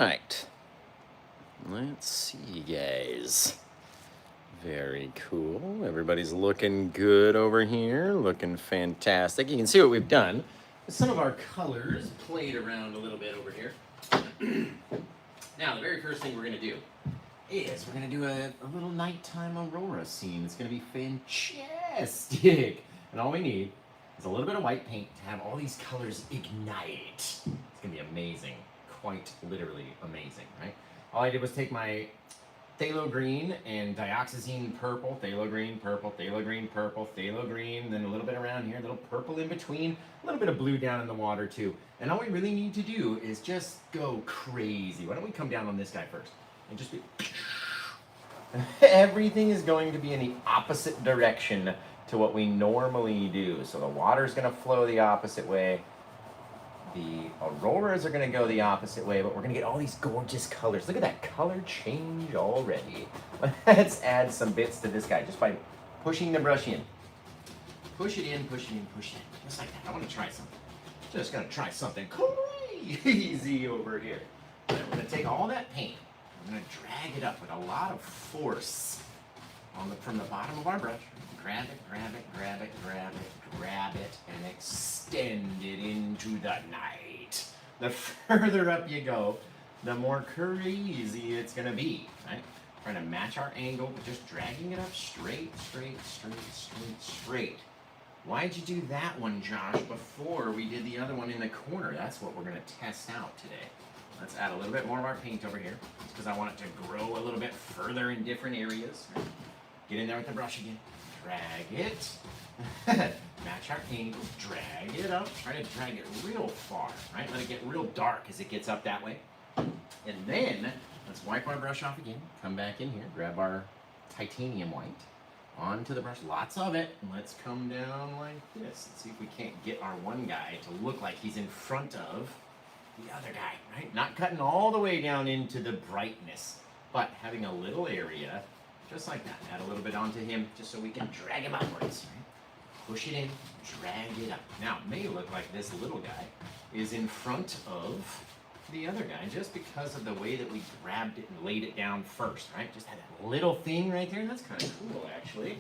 Right. Let's see, guys. Very cool. Everybody's looking good over here. Looking fantastic. You can see what we've done. Some of our colors played around a little bit over here. Now, the very first thing we're going to do is we're going to do a little nighttime aurora scene. It's going to be fantastic. And all we need is a little bit of white paint to have all these colors ignite. It's going to be amazing. Quite literally amazing, right? All I did was take my phthalo green and dioxazine purple, phthalo green, purple, phthalo green, purple, phthalo green, then a little bit around here, a little purple in between, a little bit of blue down in the water too. And all we really need to do is just go crazy. Why don't we come down on this guy first and just be... Everything is going to be in the opposite direction to what we normally do. So the water is going to flow the opposite way. The auroras are going to go the opposite way, but we're going to get all these gorgeous colors. Look at that color change already. Let's add some bits to this guy just by pushing the brush in. Push it in, push it in, push it in. Just like that. I want to try something. Just going to try something crazy over here. And then we're going to take all that paint. We're going to drag it up with a lot of force from the bottom of our brush. Grab it, grab it, grab it, grab it, grab it, and extend it into the night. The further up you go, the more crazy it's going to be, right? Trying to match our angle, but just dragging it up straight, straight, straight, straight, straight. Why'd you do that one, Josh, before we did the other one in the corner? That's what we're going to test out today. Let's add a little bit more of our paint over here, because I want it to grow a little bit further in different areas. Get in there with the brush again. Drag it. Match our angle. Drag it up. Try to drag it real far, right? Let it get real dark as it gets up that way. And then, let's wipe our brush off again. Come back in here. Grab our titanium white. Onto the brush. Lots of it. And let's come down like this. Let's see if we can't get our one guy to look like he's in front of the other guy, right? Not cutting all the way down into the brightness, but having a little area just like that. Add a little bit onto him just so we can drag him upwards, right? Push it in, drag it up. Now, it may look like this little guy is in front of the other guy just because of the way that we grabbed it and laid it down first, right? Just had that little thing right there. That's kind of cool, actually.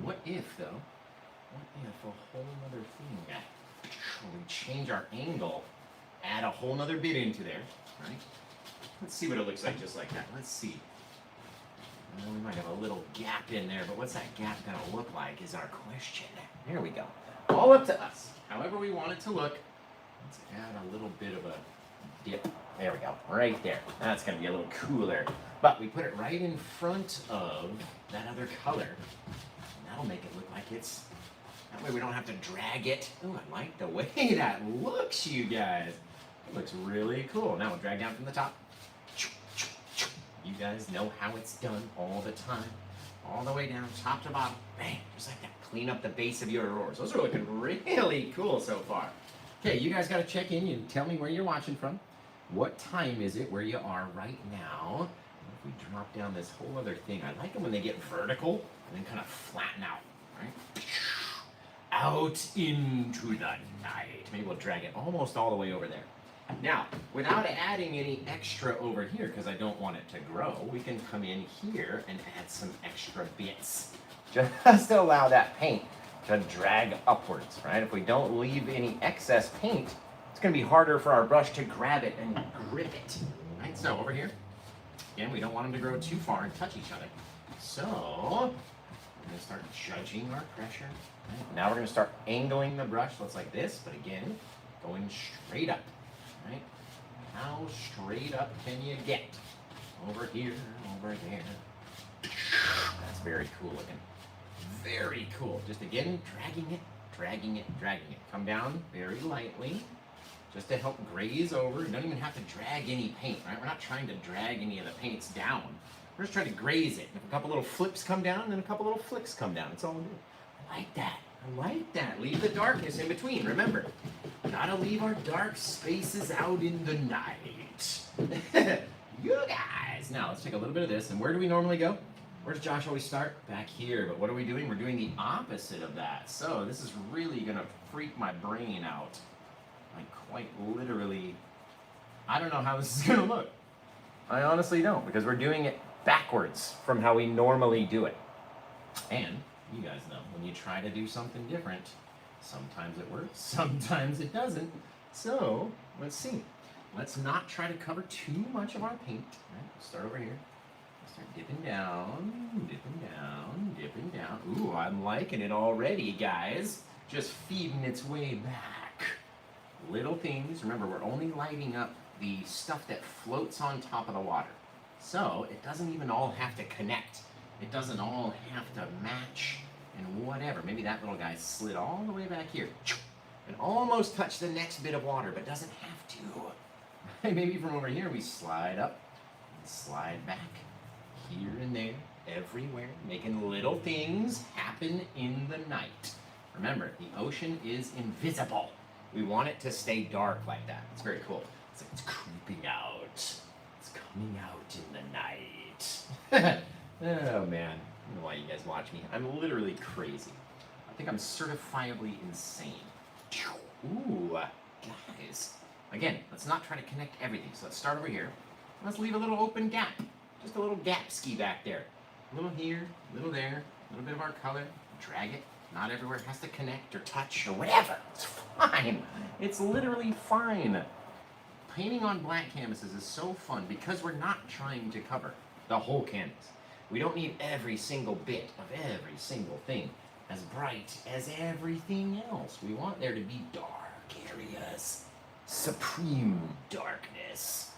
What if, though? What if a whole other thing? We change our angle, add a whole nother bit into there, right? Let's see what it looks like just like that. Let's see. We might have a little gap in there, but what's that gap going to look like is our question. There we go. All up to us. However we want it to look. Let's add a little bit of a dip. There we go. Right there. That's going to be a little cooler. But we put it right in front of that other color. And that'll make it look like it's... That way we don't have to drag it. Oh, I like the way that looks, you guys. It looks really cool. Now we'll drag down from the top. You guys know how it's done all the time. All the way down, top to bottom. Bang, just like that. Clean up the base of your auroras. Those are looking really cool so far. Okay, you guys got to check in and tell me where you're watching from. What time is it where you are right now? If we drop down this whole other thing, I like them when they get vertical and then kind of flatten out, right? Out into the night. Maybe we'll drag it almost all the way over there. Now, without adding any extra over here, because I don't want it to grow, we can come in here and add some extra bits. Just to allow that paint to drag upwards, right? If we don't leave any excess paint, it's going to be harder for our brush to grab it and grip it. Right? So over here, again, we don't want them to grow too far and touch each other. So, we're going to start judging our pressure. Right? Now we're going to start angling the brush. Looks like this, but again, going straight up. Right? How straight up can you get? Over here, over there. That's very cool looking. Very cool. Just again, dragging it, dragging it, dragging it. Come down very lightly, just to help graze over. You don't even have to drag any paint, right? We're not trying to drag any of the paints down. We're just trying to graze it. If a couple little flips come down, then a couple little flicks come down. That's all we're doing. I like that. I like that. Leave the darkness in between. Remember, gotta leave our dark spaces out in the night. You guys. Now, let's take a little bit of this. And where do we normally go? Where does Josh always start? Back here. But what are we doing? We're doing the opposite of that. So this is really going to freak my brain out. Like, quite literally. I don't know how this is going to look. I honestly don't, because we're doing it backwards from how we normally do it. And you guys know, when you try to do something different, sometimes it works, sometimes it doesn't. So let's see. Let's not try to cover too much of our paint. Right? Start over here. Start dipping down, dipping down, dipping down. Ooh, I'm liking it already, guys. Just feeding its way back. Little things. Remember, we're only lighting up the stuff that floats on top of the water. So it doesn't even all have to connect. It doesn't all have to match and whatever. Maybe that little guy slid all the way back here and almost touched the next bit of water, but doesn't have to. Maybe from over here we slide up and slide back here and there, everywhere, making little things happen in the night. Remember, the ocean is invisible. We want it to stay dark like that. It's very cool. It's like it's creeping out. It's coming out in the night. Oh man, I don't know why you guys watch me. I'm literally crazy. I think I'm certifiably insane. Ooh, guys. Again, let's not try to connect everything. So let's start over here. Let's leave a little open gap. Just a little gap ski back there. A little here, a little there, a little bit of our color. Drag it. Not everywhere it has to connect or touch or whatever. It's fine. It's literally fine. Painting on black canvases is so fun because we're not trying to cover the whole canvas. We don't need every single bit of every single thing as bright as everything else. We want there to be dark areas. Supreme darkness.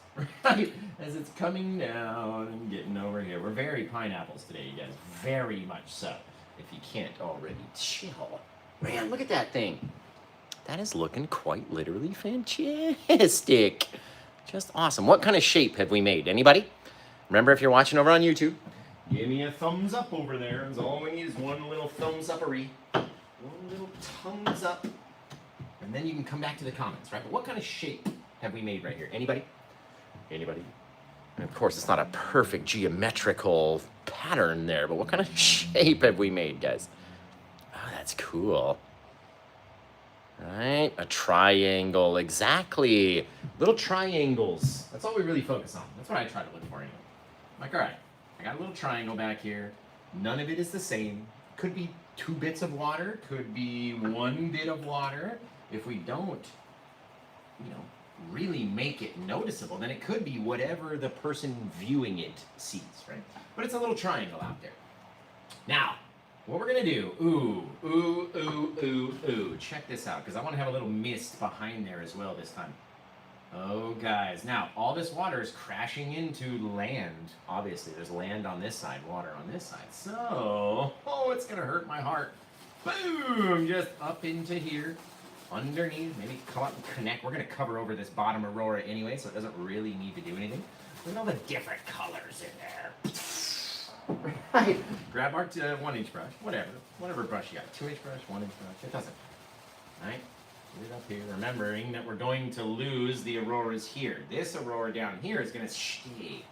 Right? As it's coming down and getting over here. We're very pineapples today, you guys. Very much so. If you can't already chill. Man, look at that thing. That is looking quite literally fantastic. Just awesome. What kind of shape have we made? Anybody? Remember, if you're watching over on YouTube, give me a thumbs up over there. Because all we need is one little thumbs up-a-ree. One little thumbs up. And then you can come back to the comments, right? But what kind of shape have we made right here? Anybody? Anybody? And of course, it's not a perfect geometrical pattern there, but what kind of shape have we made, guys? Oh, that's cool. Right? A triangle, exactly. Little triangles. That's all we really focus on. That's what I try to look for anyway. I'm like, all right, I got a little triangle back here. None of it is the same. Could be 2 bits of water, could be 1 bit of water. If we don't, really make it noticeable, then it could be whatever the person viewing it sees, right? But it's a little triangle out there. Now, what we're gonna do, check this out, because I want to have a little mist behind there as well this time. Oh, guys, now, all this water is crashing into land. Obviously, there's land on this side, water on this side. So, it's gonna hurt my heart. Boom, just up into here. Underneath, maybe come up and connect. We're going to cover over this bottom aurora anyway, so it doesn't really need to do anything. Look at all the different colors in there. Right. Grab our 1-inch brush, whatever brush you got. 2-inch brush, 1-inch brush, it doesn't. All right, put it up here, remembering that we're going to lose the auroras here. This aurora down here is going to stay.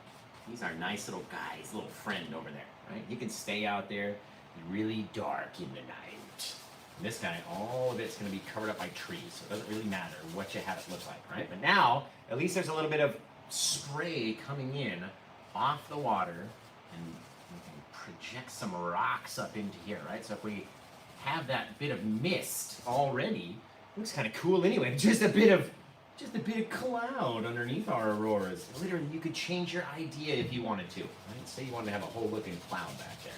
He's our nice little guy, his little friend over there, right? He can stay out there, be really dark in the night. This guy, all of it's going to be covered up by trees, so it doesn't really matter what you have it look like, right? But now, at least there's a little bit of spray coming in off the water, and we can project some rocks up into here, right? So if we have that bit of mist already, it looks kind of cool anyway. Just a bit of cloud underneath our auroras. Literally, you could change your idea if you wanted to, right? Say you wanted to have a whole looking cloud back there.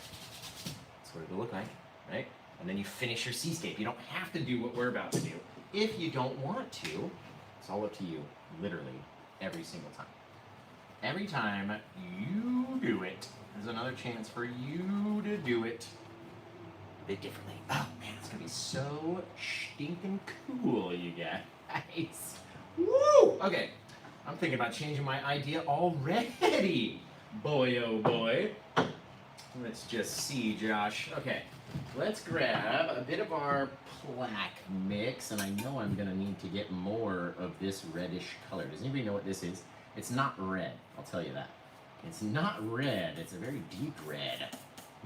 That's what it would look like, right? And then you finish your seascape. You don't have to do what we're about to do. If you don't want to, it's all up to you, literally, every single time. Every time you do it, there's another chance for you to do it a bit differently. Oh man, it's gonna be so stinking cool, you guys. Woo! Okay, I'm thinking about changing my idea already. Boy, oh boy. Let's just see, Josh. Okay. Let's grab a bit of our plaque mix, and I know I'm going to need to get more of this reddish color. Does anybody know what this is? It's not red, I'll tell you that. It's not red, it's a very deep red.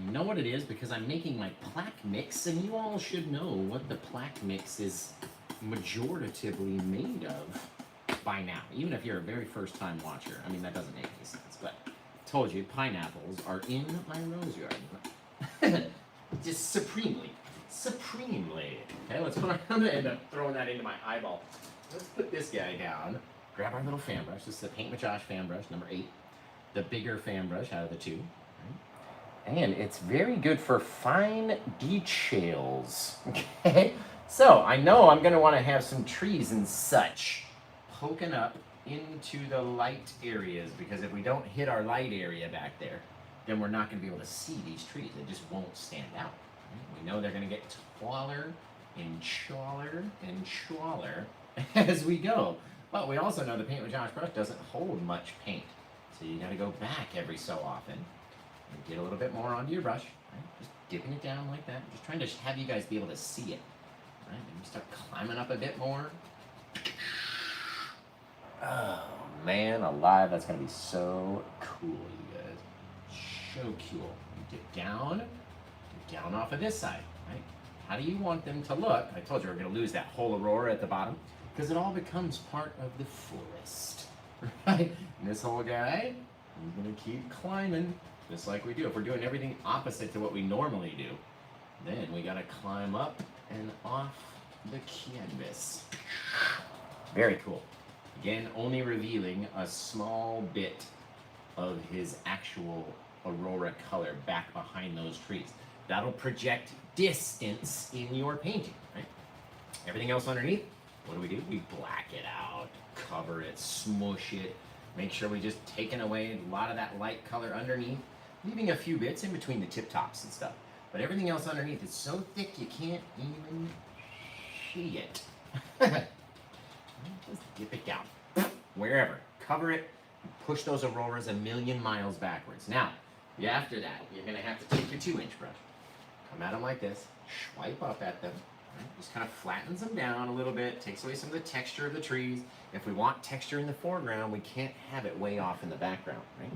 You know what it is because I'm making my plaque mix, and you all should know what the plaque mix is majoritatively made of by now, even if you're a very first time watcher. I mean, that doesn't make any sense. Told you, pineapples are in my rose garden. Just supremely. Supremely. Okay, let's put I'm gonna end up throwing that into my eyeball. Let's put this guy down. Grab our little fan brush. This is the Paint with Josh fan brush, number 8. The bigger fan brush out of the 2. And it's very good for fine details. Okay? So I know I'm gonna want to have some trees and such poking up into the light areas, because if we don't hit our light area back there, then we're not going to be able to see these trees. They just won't stand out. Right? We know they're going to get taller and taller and taller as we go. But we also know the Paint with Josh brush doesn't hold much paint. So you got to go back every so often and get a little bit more onto your brush. Right? Just dipping it down like that. Just trying to have you guys be able to see it. Right? And start climbing up a bit more. Oh man, alive, that's gonna be so cool, you guys. So cool. Dip down off of this side, right? How do you want them to look? I told you we're gonna lose that whole aurora at the bottom, because it all becomes part of the forest, right? And this whole guy, I'm gonna keep climbing, just like we do. If we're doing everything opposite to what we normally do, then we gotta climb up and off the canvas. Very cool. Again, only revealing a small bit of his actual aurora color back behind those trees. That'll project distance in your painting, right? Everything else underneath, what do? We black it out, cover it, smush it, make sure we just taken away a lot of that light color underneath, leaving a few bits in between the tip tops and stuff. But everything else underneath is so thick you can't even see it. Just dip it down, wherever. Cover it, push those auroras a million miles backwards. Now, after that, you're going to have to take your 2-inch brush, come at them like this, swipe up at them, right? Just kind of flattens them down a little bit, takes away some of the texture of the trees. If we want texture in the foreground, we can't have it way off in the background, right?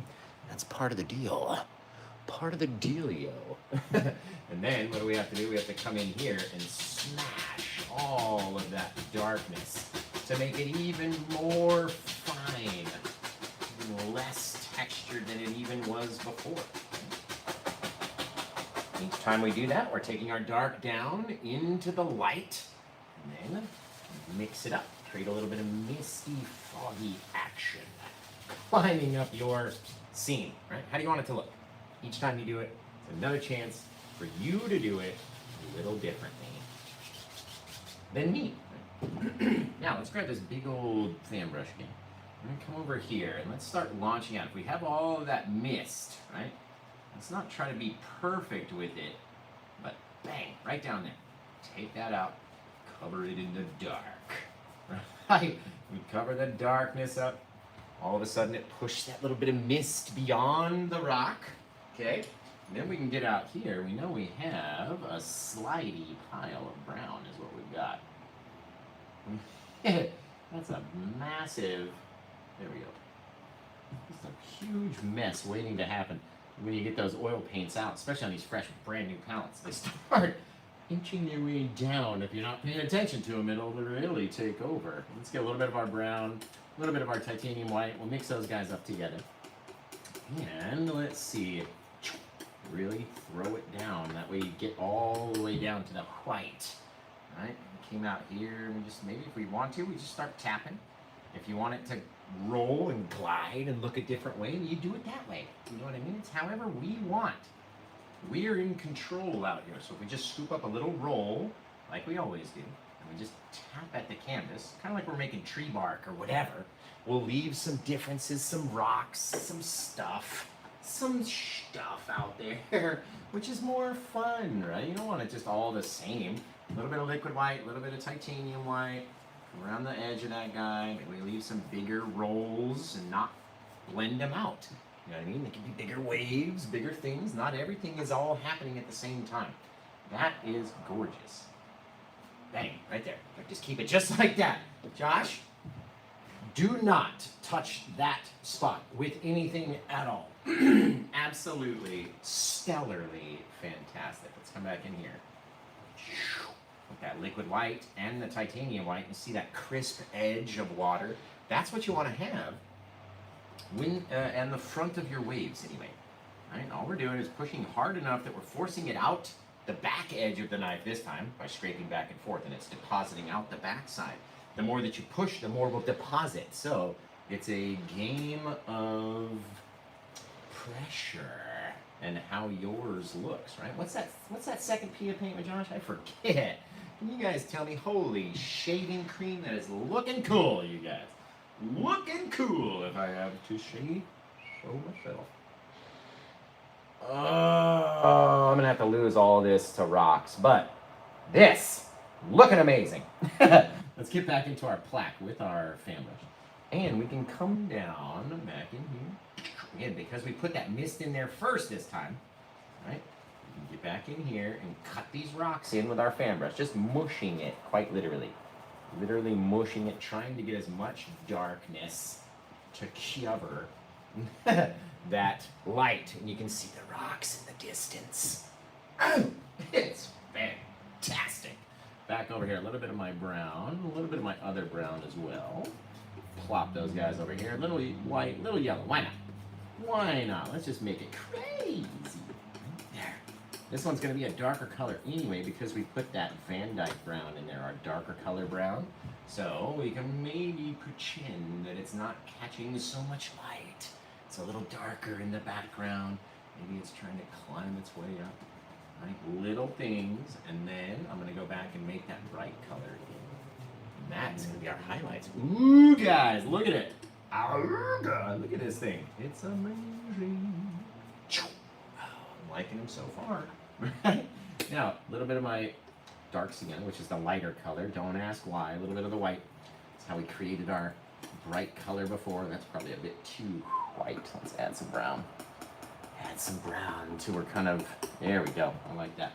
That's part of the deal. Part of the dealio. And then what do we have to do? We have to come in here and smash all of that darkness to make it even more fine, even less textured than it even was before. Each time we do that, we're taking our dark down into the light, and then mix it up, create a little bit of misty, foggy action, climbing up your scene, right? How do you want it to look? Each time you do it, it's another chance for you to do it a little differently than me. Now, let's grab this big old fan brush again. I'm going to come over here and let's start launching out. If we have all of that mist, right? Let's not try to be perfect with it, but bang, right down there. Take that out, cover it in the dark. Right? We cover the darkness up. All of a sudden it pushed that little bit of mist beyond the rock. Okay? And then we can get out here. We know we have a slidey pile of brown is what we've got. That's a massive, there we go. It's a huge mess waiting to happen when you get those oil paints out, especially on these fresh, brand new palettes. They start inching their way down. If you're not paying attention to them, it'll really take over. Let's get a little bit of our brown, a little bit of our titanium white. We'll mix those guys up together. And let's see, really throw it down. That way you get all the way down to the white. All right? We came out here, and we just, maybe if we want to, we just start tapping. If you want it to roll and glide and look a different way, you do it that way. You know what I mean? It's however we want. We're in control out here. So if we just scoop up a little roll, like we always do, and we just tap at the canvas, kind of like we're making tree bark or whatever, we'll leave some differences, some rocks, some stuff out there, which is more fun, right? You don't want it just all the same. A little bit of liquid white, a little bit of titanium white, around the edge of that guy. Maybe we leave some bigger rolls and not blend them out. You know what I mean? They can be bigger waves, bigger things. Not everything is all happening at the same time. That is gorgeous. Bang, right there. Just keep it just like that. Josh, do not touch that spot with anything at all. Absolutely, stellarly fantastic. Let's come back in here. With that liquid white and the titanium white, you see that crisp edge of water. That's what you want to have and the front of your waves anyway. Right? All we're doing is pushing hard enough that we're forcing it out the back edge of the knife this time by scraping back and forth, and it's depositing out the back side. The more that you push, the more will deposit. So it's a game of pressure and how yours looks, right? What's that second P of paint with Josh? I forget. Can you guys tell me? Holy shaving cream, that is looking cool, you guys. Looking cool if I have to show myself. Oh, I'm gonna have to lose all this to rocks, but this, looking amazing. Let's get back into our plaque with our fan brush. And we can come down back in here. Again, because we put that mist in there first this time, right? We can get back in here and cut these rocks in with our fan brush, just mushing it, quite literally. Literally mushing it, trying to get as much darkness to cover that light. And you can see the rocks in the distance. Oh, it's fantastic. Back over here, a little bit of my brown, a little bit of my other brown as well. Plop those guys over here. Little white, little yellow. Why not? Why not? Let's just make it crazy. There. This one's going to be a darker color anyway because we put that Van Dyke brown in there, our darker color brown. So we can maybe pretend that it's not catching so much light. It's a little darker in the background. Maybe it's trying to climb its way up. Right? Little things. And then I'm going to go back and make that bright color again. And that's going to be our highlights. Ooh, guys, look at it. Oh, look at this thing. It's amazing. Oh, I'm liking them so far. Right? Now, a little bit of my dark Sienna, which is the lighter color. Don't ask why. A little bit of the white. That's how we created our bright color before. That's probably a bit too white. Let's add some brown. Add some brown until we're kind of, there we go. I like that.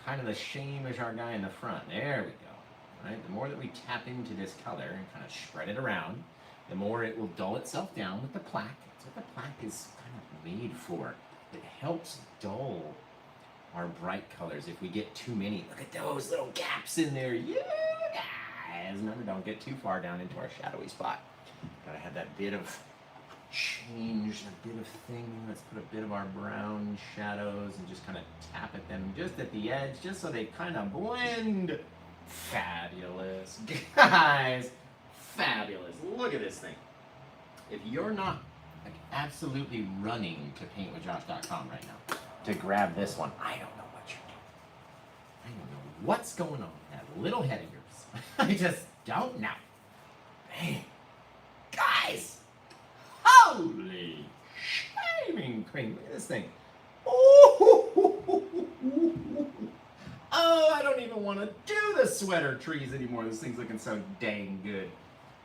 Kind of the same as our guy in the front. There we go. Right? The more that we tap into this color and kind of spread it around, the more it will dull itself down with the plaque. That's what the plaque is kind of made for. It helps dull our bright colors if we get too many. Look at those little gaps in there. Yeah, guys. Remember, don't get too far down into our shadowy spot. Gotta have that bit of change, a bit of thing. Let's put a bit of our brown shadows and just kind of tap at them just at the edge, just so they kind of blend. Fabulous. Guys, fabulous. Look at this thing. If you're not like absolutely running to paintwithjosh.com right now to grab this one, I don't know what you're doing. I don't know what's going on with that little head of yours. I just don't know. Man, guys, holy shaving cream. Look at this thing. Oh, I don't even want to do the sweater trees anymore. This thing's looking so dang good.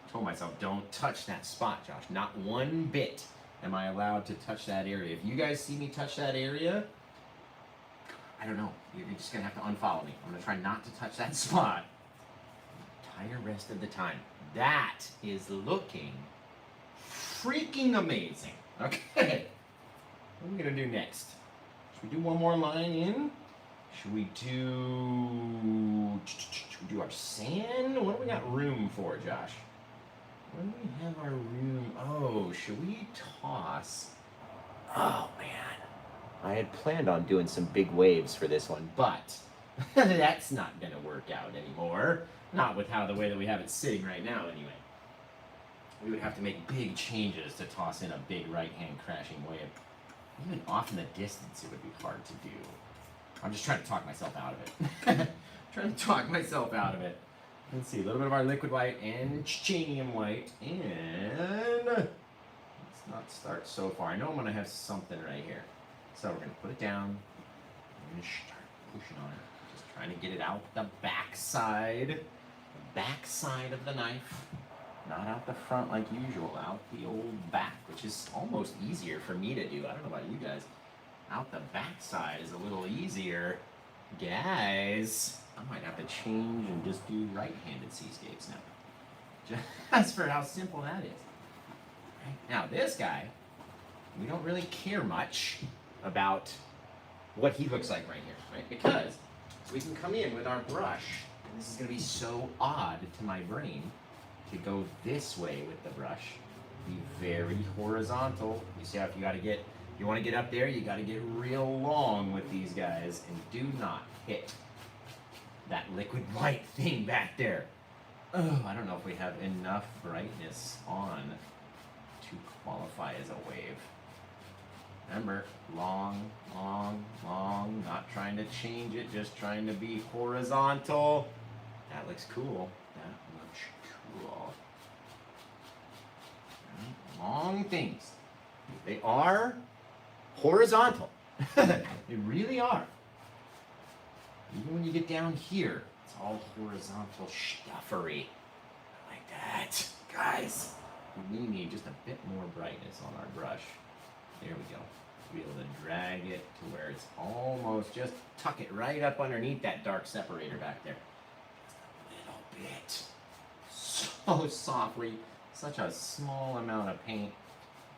I told myself, don't touch that spot, Josh. Not one bit am I allowed to touch that area. If you guys see me touch that area, I don't know. You're just going to have to unfollow me. I'm going to try not to touch that spot the entire rest of the time. That is looking freaking amazing. Okay. What are we going to do next? Should we do one more line in? Should we do our sand? What do we got room for, Josh? When do we have our room? Oh, should we toss? Oh, man. I had planned on doing some big waves for this one, but that's not going to work out anymore. Not with the way that we have it sitting right now, anyway. We would have to make big changes to toss in a big right-hand crashing wave. Even off in the distance, it would be hard to do. I'm just trying to talk myself out of it. Trying to talk myself out of it. Let's see, a little bit of our liquid white and titanium white. And let's not start so far. I know I'm going to have something right here. So we're going to put it down. We're going to start pushing on it. Just trying to get it out the backside. The backside of the knife. Not out the front like usual. Out the old back, which is almost easier for me to do. I don't know about you guys. Out the backside is a little easier. Guys, I might have to change and just do right-handed seascapes now. Just for how simple that is. Right? Now this guy, we don't really care much about what he looks like right here, right? Because we can come in with our brush, and this is going to be so odd to my brain to go this way with the brush Be very horizontal. You see how if you want to get up there, you got to get real long with these guys, and do not hit that liquid white thing back there. Oh, I don't know if we have enough brightness on to qualify as a wave. Remember, long, long, long, not trying to change it, just trying to be horizontal. That looks cool. That looks cool. Long things. They are horizontal. They really are. Even when you get down here, it's all horizontal stuffery. I like that. Guys, we need just a bit more brightness on our brush. There we go. Be able to drag it to where it's almost, just tuck it right up underneath that dark separator back there. Just a little bit. So softly. Such a small amount of paint,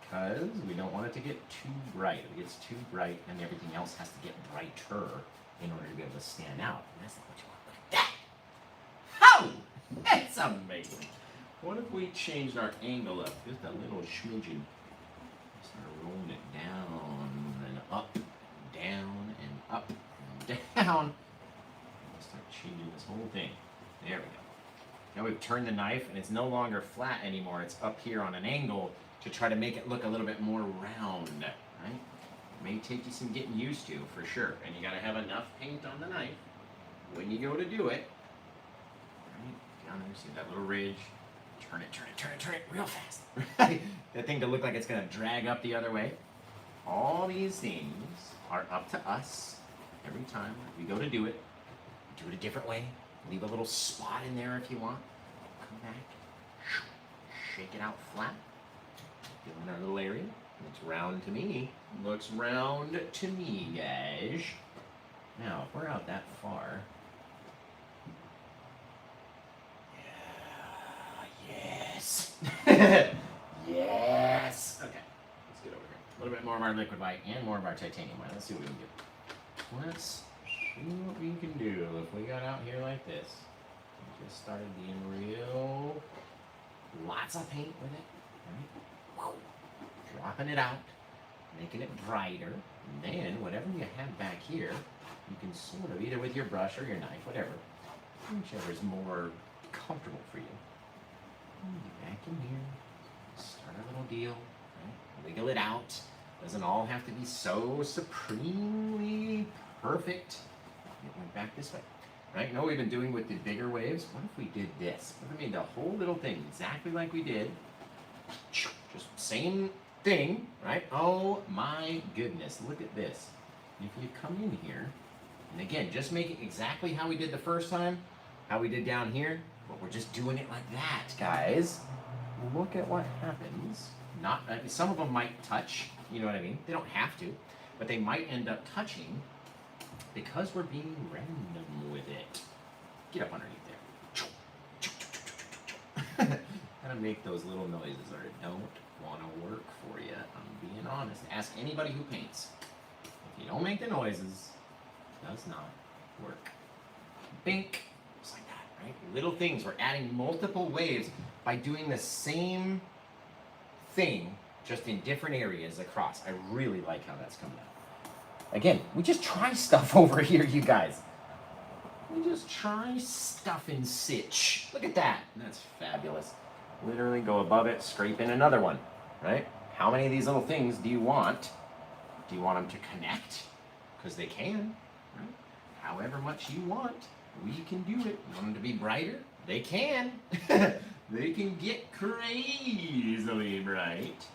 because we don't want it to get too bright. If it gets too bright, then everything else has to get brighter in order to be able to stand out. And that's not what you want. Look at that! Oh! That's amazing. What if we changed our angle up just a little smidgen? Start rolling it down and up, and down and up and down. Start changing this whole thing. There we go. Now we've turned the knife and it's no longer flat anymore. It's up here on an angle to try to make it look a little bit more round, right? It may take you some getting used to, for sure. And you gotta have enough paint on the knife when you go to do it. Right? Down there, see that little ridge? Turn it, turn it, turn it, turn it real fast. Right? That thing to look like it's gonna drag up the other way. All these things are up to us every time we go to do it. Do it a different way. Leave a little spot in there if you want. Come back, shake it out flat. Fill in our little area. Looks round to me. Looks round to me, guys. Now, if we're out that far, yes. Yes. Okay, let's get over here. A little bit more of our liquid white and more of our titanium white. Let's see what we can do. Let's see what we can do if we got out here like this. We just started being real, lots of paint with it, right? Dropping it out, making it brighter, and then whatever you have back here, you can sort of, either with your brush or your knife, whatever, whichever is more comfortable for you. Get back in here, start our little deal, right? Wiggle it out. Doesn't all have to be so supremely perfect. It went back this way, right? You know what we've been doing with the bigger waves? What if we did this? What if we made the whole little thing exactly like we did? Just same thing, right? Oh my goodness, look at this. If you come in here, and again, just make it exactly how we did the first time, how we did down here, but we're just doing it like that, guys. Look at what happens. Not, some of them might touch, you know what I mean? They don't have to, but they might end up touching because we're being random with it. Get up underneath there. Gotta make those little noises or it don't want to work for you. I'm being honest. Ask anybody who paints. If you don't make the noises, it does not work. Bink. Just like that, right? Little things. We're adding multiple waves by doing the same thing, just in different areas across. I really like how that's coming out. Again, we just try stuff over here, you guys. We just try stuff in Sitch. Look at that. That's fabulous. Literally go above it, scrape in another one, right? How many of these little things do you want? Do you want them to connect? Because they can, right? However much you want, we can do it. You want them to be brighter? They can. They can get crazily bright.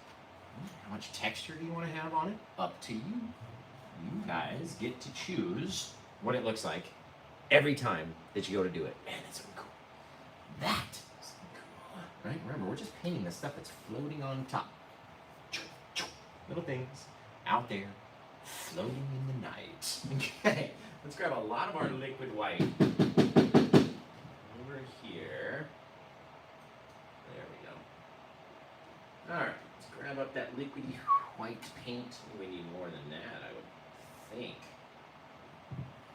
How much texture do you want to have on it? Up to you. You guys get to choose what it looks like every time that you go to do it. Man, that's so cool. That is cool. Right? Remember, we're just painting the stuff that's floating on top. Little things out there floating in the night. Okay, let's grab a lot of our liquid white over here. There we go. All right, let's grab up that liquidy white paint. We need more than that, I would think.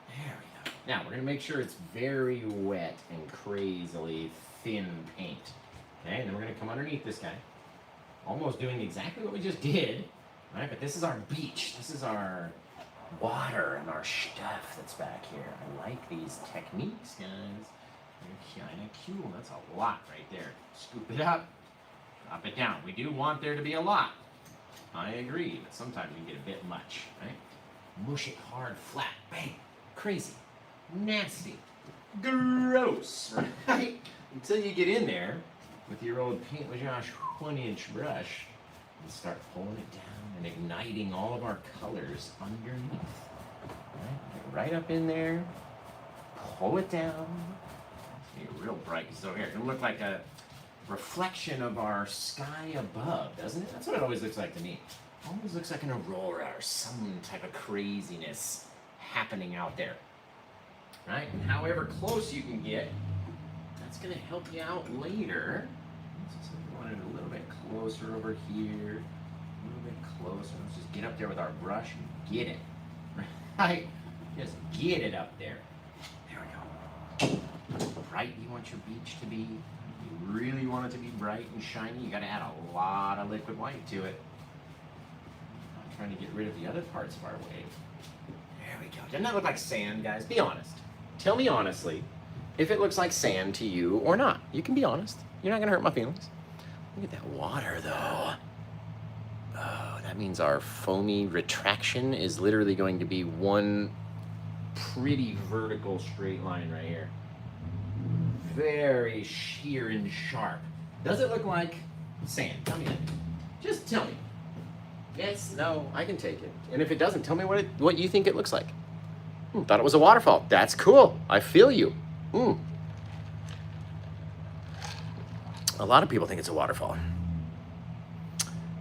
There we go. Now, we're going to make sure it's very wet and crazily thin paint. Okay, and then we're going to come underneath this guy. almost doing exactly what we just did, right? But this is our beach. This is our water and our stuff that's back here. I like these techniques, guys. They're kind of cool. That's a lot right there. Scoop it up, drop it down. We do want there to be a lot. I agree, but sometimes you get a bit much, right? Mush it hard, flat, bang, crazy, nasty, gross, right? Until you get in there with your old Paint with Josh 20-inch brush and start pulling it down and igniting all of our colors underneath. Right? Get right up in there, pull it down. It's gonna be real bright because it's over here. It's gonna look like a reflection of our sky above, doesn't it? That's what it always looks like to me. It always looks like an aurora or some type of craziness happening out there. Right? And however close you can get, that's going to help you out later. So we want it a little bit closer over here, a little bit closer. Let's just get up there with our brush and get it. Right? Just get it up there. There we go. Bright you want your beach to be. You really want it to be bright and shiny. You got to add a lot of liquid white to it. I'm trying to get rid of the other parts of our wave. There we go. Doesn't that look like sand, guys? Be honest. Tell me honestly if it looks like sand to you or not. You can be honest. You're not going to hurt my feelings. Look at that water, though. Oh, that means our foamy retraction is literally going to be one pretty vertical straight line right here. Very sheer and sharp. Does it look like sand? Tell me that. Just tell me. Yes, no, I can take it. And if it doesn't, tell me what you think it looks like. Thought it was a waterfall. That's cool. I feel you. A lot of people think it's a waterfall.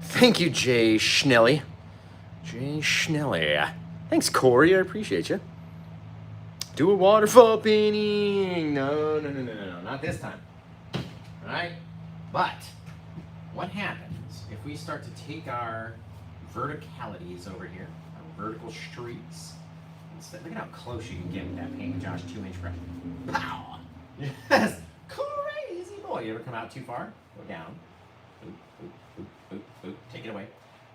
Thank you, Jay Schnelly. Jay Schnelly. Thanks, Corey. I appreciate you. Do a waterfall painting. No. Not this time. All right? But what happens if we start to take our verticalities over here, our vertical streaks, look at how close you can get with that Paint with Josh 2-inch brush. Pow! Yes! Crazy boy. You ever come out too far? Go down. Boop, boop, boop, boop, boop. Take it away.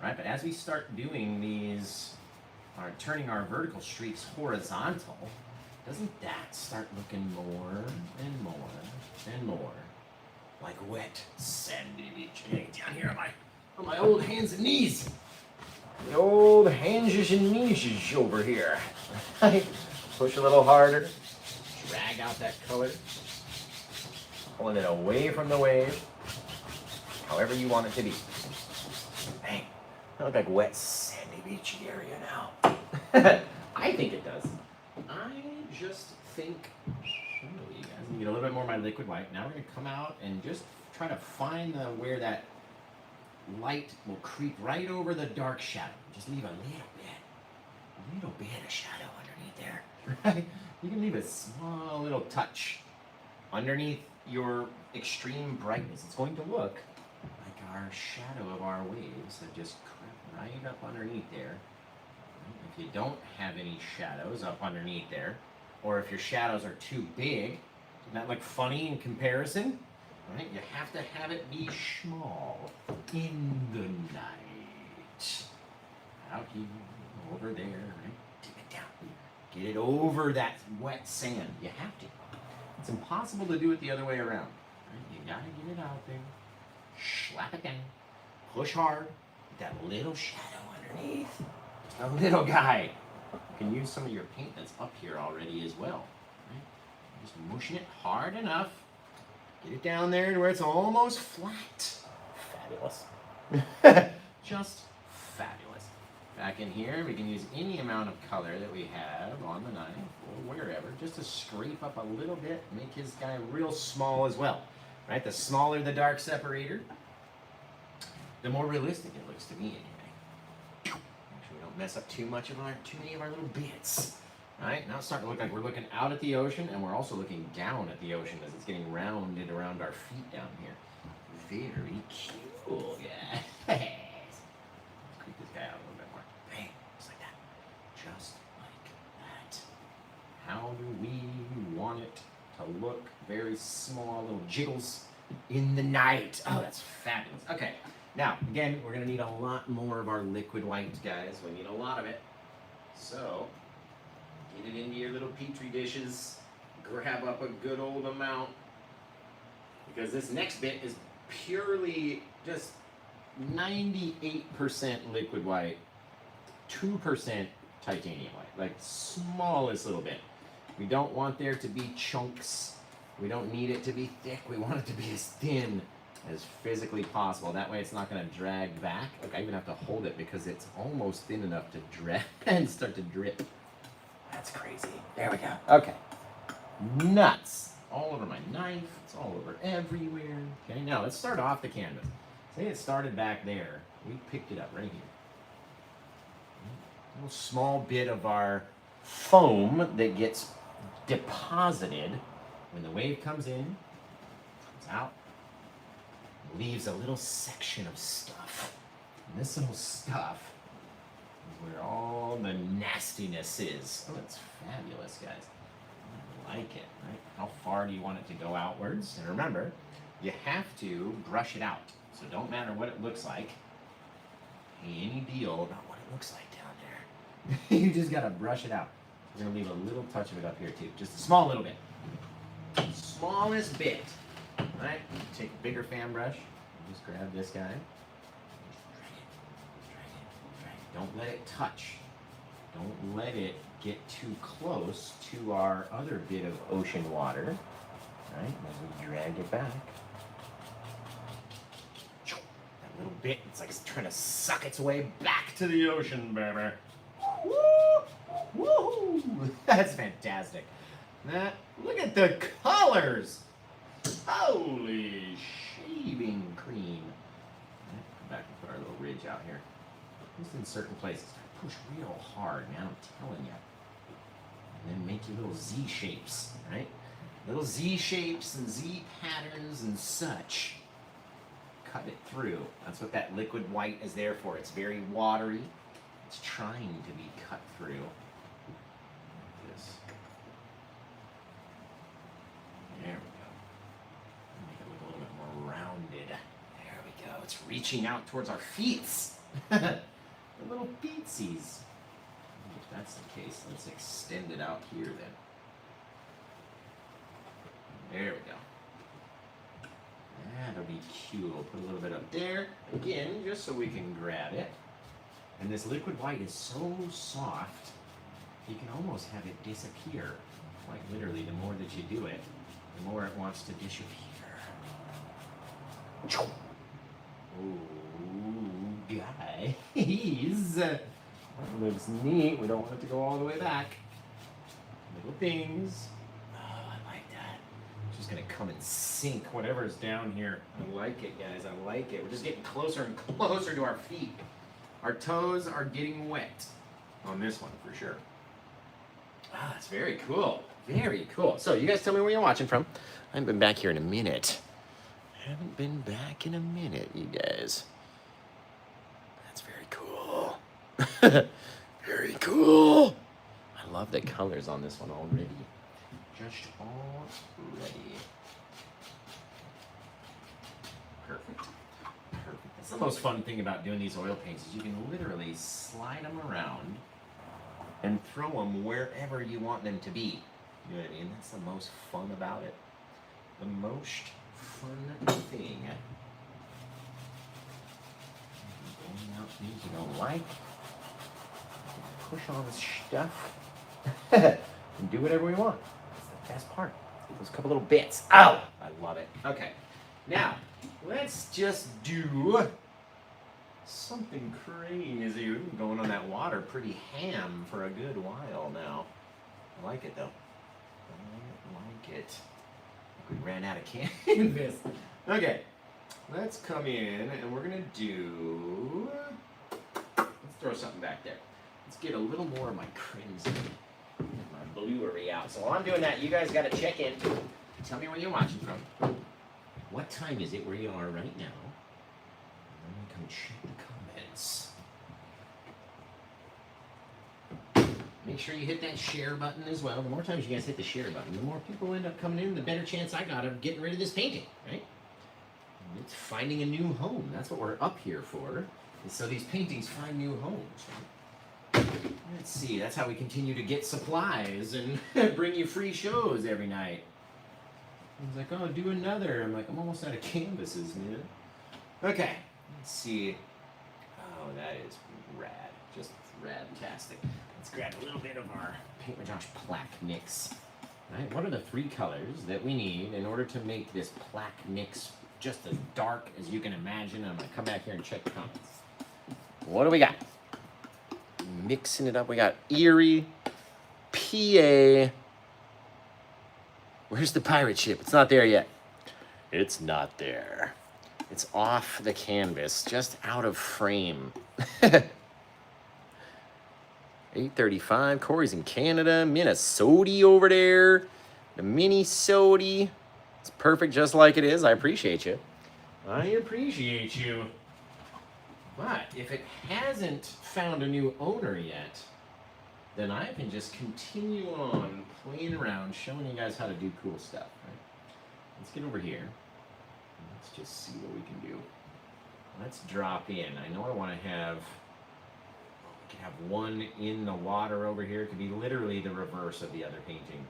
Right? But as we start doing these, turning our vertical streaks horizontal, doesn't that start looking more and more and more like wet, sandy beach? Hey, down here on my old hands and knees. The old hands and knees over here. Push a little harder. Drag out that color. Pulling it away from the wave. However you want it to be. Bang. I look like wet, sandy, beachy area now. I think it does. I just think, you guys, I'm gonna get a little bit more of my liquid white. Now we're gonna come out and just try to find where that light will creep right over the dark shadow. Just leave a little bit of shadow underneath there, right? You can leave a small little touch underneath your extreme brightness. It's going to look like our shadow of our waves that just crept right up underneath there. If you don't have any shadows up underneath there, or if your shadows are too big, doesn't that look funny in comparison? Right? You have to have it be small in the night. Out here, over there, right? Take it down. Get it over that wet sand. You have to. It's impossible to do it the other way around. Right? You gotta get it out there. Slap it down. Push hard. Get that little shadow underneath. A little guy. You can use some of your paint that's up here already as well. Right? Just mushing it hard enough. Get it down there to where it's almost flat. Fabulous. Just fabulous. Back in here, we can use any amount of color that we have on the knife or wherever, just to scrape up a little bit, make his guy real small as well. Right? The smaller the dark separator, the more realistic it looks to me anyway. Make sure we don't mess up too many of our little bits. Right? Now it's starting to look like we're looking out at the ocean, and we're also looking down at the ocean as it's getting rounded around our feet down here. Very cool, guys. Let's creep this guy out a little bit more. Bang, just like that. Just like that. How do we want it to look? Very small little jiggles in the night. Oh, that's fabulous. Okay, Now, again, we're going to need a lot more of our liquid white, guys. We need a lot of it. So, get it into your little petri dishes. Grab up a good old amount. Because this next bit is purely just 98% liquid white, 2% titanium white. Like, smallest little bit. We don't want there to be chunks. We don't need it to be thick. We want it to be as thin as physically possible. That way it's not going to drag back. Look, I even have to hold it because it's almost thin enough to drag and start to drip. That's crazy. There we go. Okay. Nuts. All over my knife. It's all over everywhere. Okay, now let's start off the canvas. Say it started back there. We picked it up right here. A little small bit of our foam that gets deposited when the wave comes in, it's out, leaves a little section of stuff. And this little stuff is where all the nastiness is. Oh, it's fabulous, guys. I like it, right? How far do you want it to go outwards? And remember, you have to brush it out. So don't matter what it looks like. Any deal about what it looks like down there. You just gotta brush it out. We're gonna leave a little touch of it up here too. Just a small little bit. Smallest bit. Right? Take a bigger fan brush. Just grab this guy. Drag it. Don't let it touch. Don't let it get too close to our other bit of ocean water. Right? As we drag it back. That little bit, it's like it's trying to suck its way back to the ocean, baby. Woo! Woohoo! That's fantastic. Look at the colors! Holy shaving cream. Come back and put our little ridge out here. Just in certain places. Push real hard, man, I'm telling you. And then make your little Z shapes, right? Little Z shapes and Z patterns and such. Cut it through. That's what that liquid white is there for. It's very watery. It's trying to be cut through. Like this. There we go. Make it look a little bit more rounded. There we go. It's reaching out towards our feet. The little feetsies. If that's the case, let's extend it out here then. There we go. That'll be cute. We'll put a little bit up there. Again, just so we can grab it. And this liquid white is so soft, you can almost have it disappear. Like literally, the more that you do it, the more it wants to disappear. Ooh, guys. That looks neat. We don't want it to go all the way back. Little things. Oh, I like that. It's just gonna come and sink whatever's down here. I like it, guys. I like it. We're just getting closer and closer to our feet. Our toes are getting wet on this one for sure. Ah, that's very cool. Very cool. So you guys tell me where you're watching from. I haven't been back here in a minute. Haven't been back in a minute, you guys. That's very cool. Very cool. I love the colors on this one already. Just already. Perfect. Perfect. That's the most fun thing about doing these oil paints is you can literally slide them around and throw them wherever you want them to be. You know what I mean? That's the most fun about it. The most fun thing. Going out things you don't like. Push all this stuff and do whatever we want. That's the best part. Those couple little bits. Ow! I love it. Okay. Now, let's just do something crazy. We've been going on that water pretty ham for a good while now. I like it though. I like it. We ran out of canvas. Okay, let's come in and we're gonna do. Let's throw something back there. Let's get a little more of my crimson, my bluery out. So while I'm doing that, you guys got to check in. Tell me where you're watching from. What time is it where you are right now? And then come check the comments. Make sure you hit that share button as well. The more times you guys hit the share button, the more people end up coming in, the better chance I got of getting rid of this painting, right? And finding a new home. That's what we're up here for. And so these paintings find new homes. Let's see, that's how we continue to get supplies and bring you free shows every night. He's like, oh, do another. I'm like, I'm almost out of canvases, man. Okay, let's see. Oh, that is rad. Just rad-tastic. Let's grab a little bit of our Paint by Josh plaque mix. Right, what are the 3 colors that we need in order to make this plaque mix just as dark as you can imagine? I'm going to come back here and check the comments. What do we got? Mixing it up. We got Erie, PA. Where's the pirate ship? It's not there yet. It's not there. It's off the canvas, just out of frame. 8:35. Corey's in Canada. Minnesota over there. The Minnesota. It's perfect just like it is. I appreciate you. I appreciate you. But if it hasn't found a new owner yet, then I can just continue on playing around, showing you guys how to do cool stuff. Right? Let's get over here. Let's just see what we can do. Let's drop in. I know I want to have... We could have one in the water over here. It could be literally the reverse of the other painting.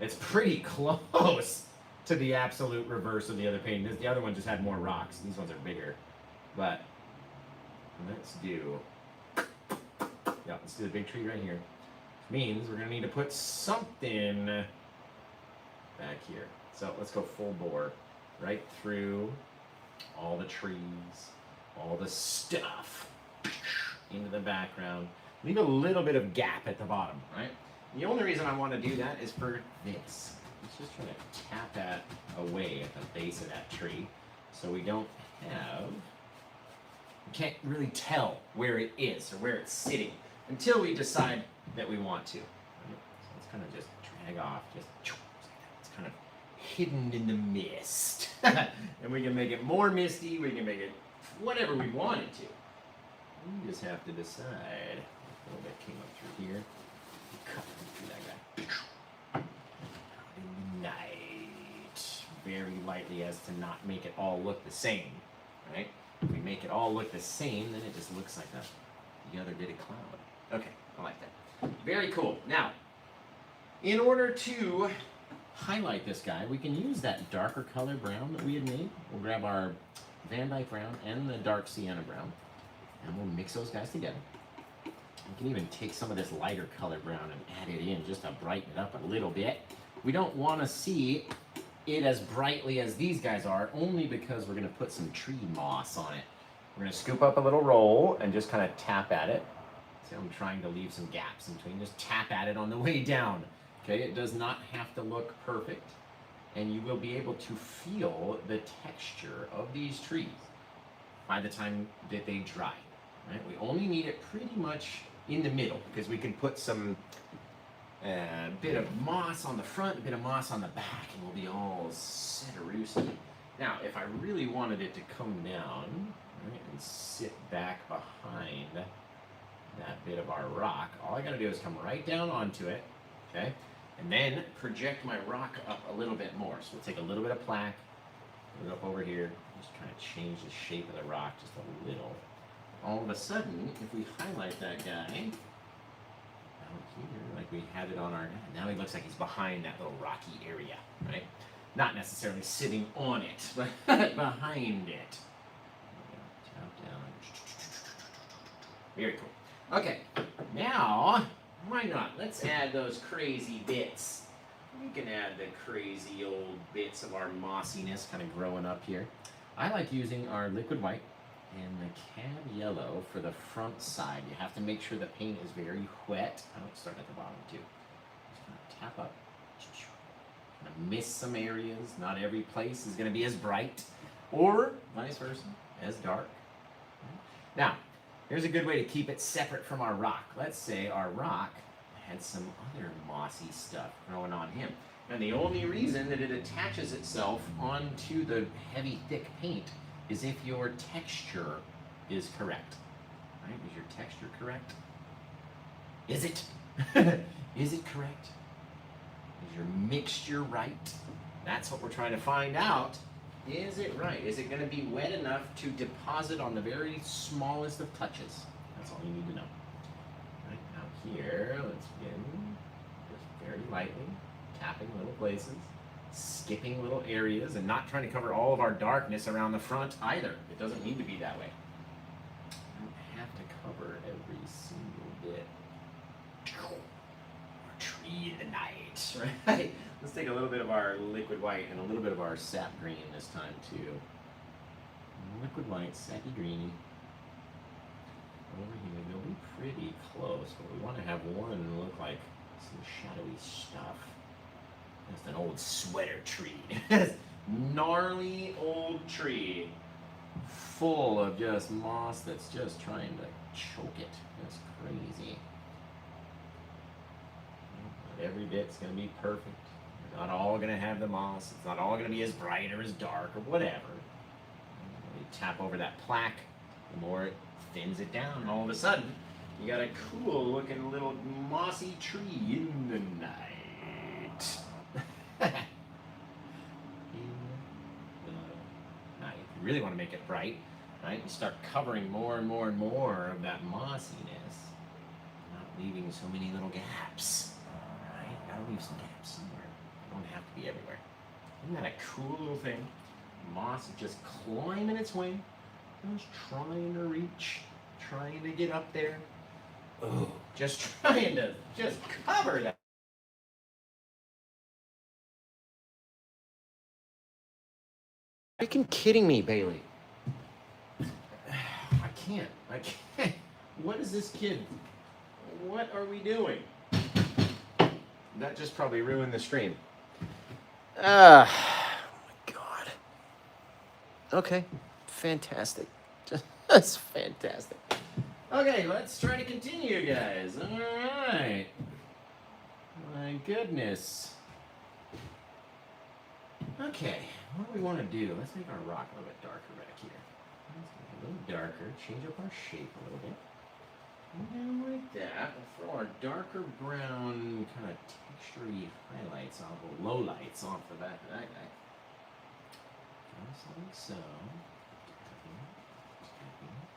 It's pretty close to the absolute reverse of the other painting. The other one just had more rocks. These ones are bigger. But let's do... Yeah, let's do the big tree right here. Which means we're going to need to put something back here. So let's go full bore. Right through all the trees, all the stuff into the background. Leave a little bit of gap at the bottom, right? The only reason I want to do that is for this. Let's just try to tap that away at the base of that tree so we don't have... We can't really tell where it is or where it's sitting until we decide that we want to. Right? So let's kind of just drag off, just it's kind of hidden in the mist. And we can make it more misty, we can make it whatever we want it to. We just have to decide. A little bit came up through here. Cut through that guy. In the night. Very lightly as to not make it all look the same. Right? If we make it all look the same, then it just looks like the other bit of cloud. Okay, I like that. Very cool. Now, in order to highlight this guy, we can use that darker color brown that we had made. We'll grab our Van Dyke brown and the dark Sienna brown, and we'll mix those guys together. We can even take some of this lighter color brown and add it in just to brighten it up a little bit. We don't want to see it as brightly as these guys are, only because we're going to put some tree moss on it. We're going to scoop up a little roll and just kind of tap at it. See, I'm trying to leave some gaps in between. Just tap at it on the way down. Okay, it does not have to look perfect, and you will be able to feel the texture of these trees by the time that they dry. Right? We only need it pretty much in the middle, because we can put some bit of moss on the front, a bit of moss on the back, and we'll be all set-a-roosty. Now, if I really wanted it to come down, right, and sit back behind that bit of our rock, all I gotta do is come right down onto it, okay? And then project my rock up a little bit more. So we'll take a little bit of plaque, put it up over here, just kind of change the shape of the rock just a little. All of a sudden, if we highlight that guy out here, like we have it on our, now he looks like he's behind that little rocky area, right? Not necessarily sitting on it, but behind it. Tap down. Very cool. Okay, now, why not? Let's add those crazy bits. We can add the crazy old bits of our mossiness kind of growing up here. I like using our liquid white and the cad yellow for the front side. You have to make sure the paint is very wet. I don't start at the bottom too. Just kind of tap up. Kind of miss some areas. Not every place is going to be as bright, or vice versa, as dark. Now, here's a good way to keep it separate from our rock. Let's say our rock had some other mossy stuff growing on him. And the only reason that it attaches itself onto the heavy, thick paint is if your texture is correct. Right? Is your texture correct? Is it? Is it correct? Is your mixture right? That's what we're trying to find out Is it right? Is it going to be wet enough to deposit on the very smallest of touches? That's all you need to know. Right now here, let's begin just very lightly, tapping little places, skipping little areas, and not trying to cover all of our darkness around the front either. It doesn't need to be that way. I don't have to cover every single bit. Our tree of the night, right? Let's take a little bit of our liquid white and a little bit of our sap green this time too. Liquid white, sappy green. Over here, they'll be pretty close, but we want to have one look like some shadowy stuff. That's an old sweater tree. Gnarly old tree full of just moss that's just trying to choke it. That's crazy. Not every bit's going to be perfect. They're not all going to have the moss. It's not all going to be as bright or as dark or whatever. When you tap over that plaque, the more it thins it down, and all of a sudden, you got a cool looking little mossy tree in the night. In the night. If you really want to make it bright, right, you start covering more and more and more of that mossiness, not leaving so many little gaps. Right? Gotta leave some gaps somewhere. Don't have to be everywhere. Isn't that a cool little thing? Moss is just climbing its way, just trying to reach, trying to get up there. Oh, just trying to just cover that. Are you kidding me, Bailey? I can't. What is this kid? What are we doing? That just probably ruined the stream. Oh my God. Okay, fantastic. That's fantastic. Okay, let's try to continue, guys. All right. My goodness. Okay, what do we want to do? Let's make our rock a little bit darker back here. Let's make it a little darker, change up our shape a little bit. And then like that, we'll throw our darker brown kind of texture-y highlights off, or lowlights off the back of that guy. Just like so.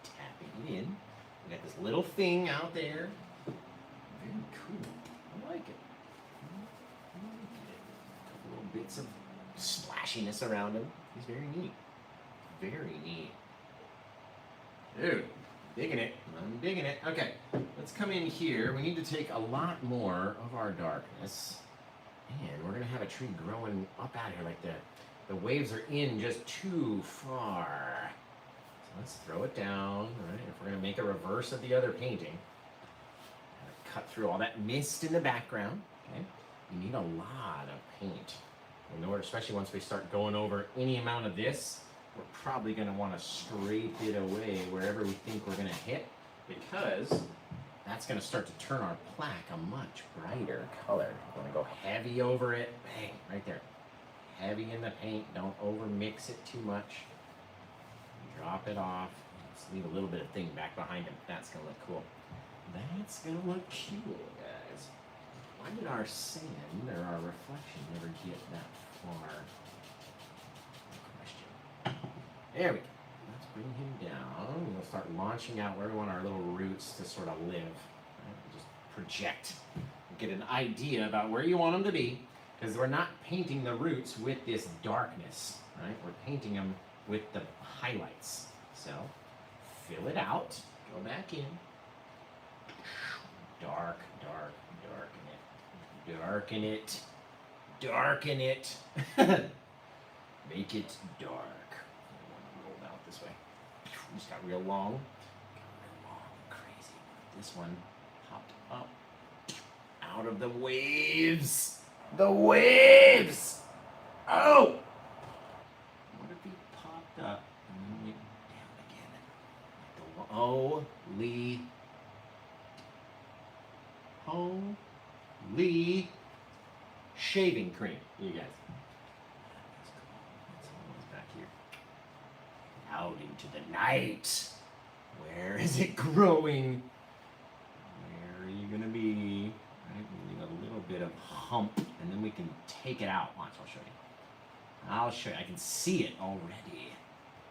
Tapping it in. We got this little thing out there. Very cool. I like it. A couple little bits of splashiness around him. He's very neat. Very neat. Dude, digging it. I'm digging it. Okay, let's come in here. We need to take a lot more of our darkness. And we're going to have a tree growing up out here like the waves are in just too far. So let's throw it down, right? If we're going to make a reverse of the other painting, cut through all that mist in the background, okay? You need a lot of paint. In order, especially once we start going over any amount of this, we're probably going to want to scrape it away wherever we think we're going to hit, because that's going to start to turn our plaque a much brighter color. We're going to go heavy over it. Bang, right there. Heavy in the paint. Don't over mix it too much. Drop it off. Just leave a little bit of thing back behind him. That's going to look cool. That's going to look cool, guys. Why did our sand or our reflection never get that far? Good question. There we go. Let's bring him down. We'll start launching out where we want our little roots to sort of live. Right? Just project. Get an idea about where you want them to be, because we're not painting the roots with this darkness, right? We're painting them with the highlights. So fill it out. Go back in. Dark, dark, darken it. Darken it. Darken it. Make it dark. Roll out this way. Just got real long. Crazy. This one popped up out of the waves. The waves! Oh! What if he popped up and then went down again? Holy shaving cream, you guys. That's almost back here. Out into the night. Where is it growing? Where are you gonna be? Right, we need a little bit of hump, and then we can take it out. Watch, I'll show you. I'll show you. I can see it already. I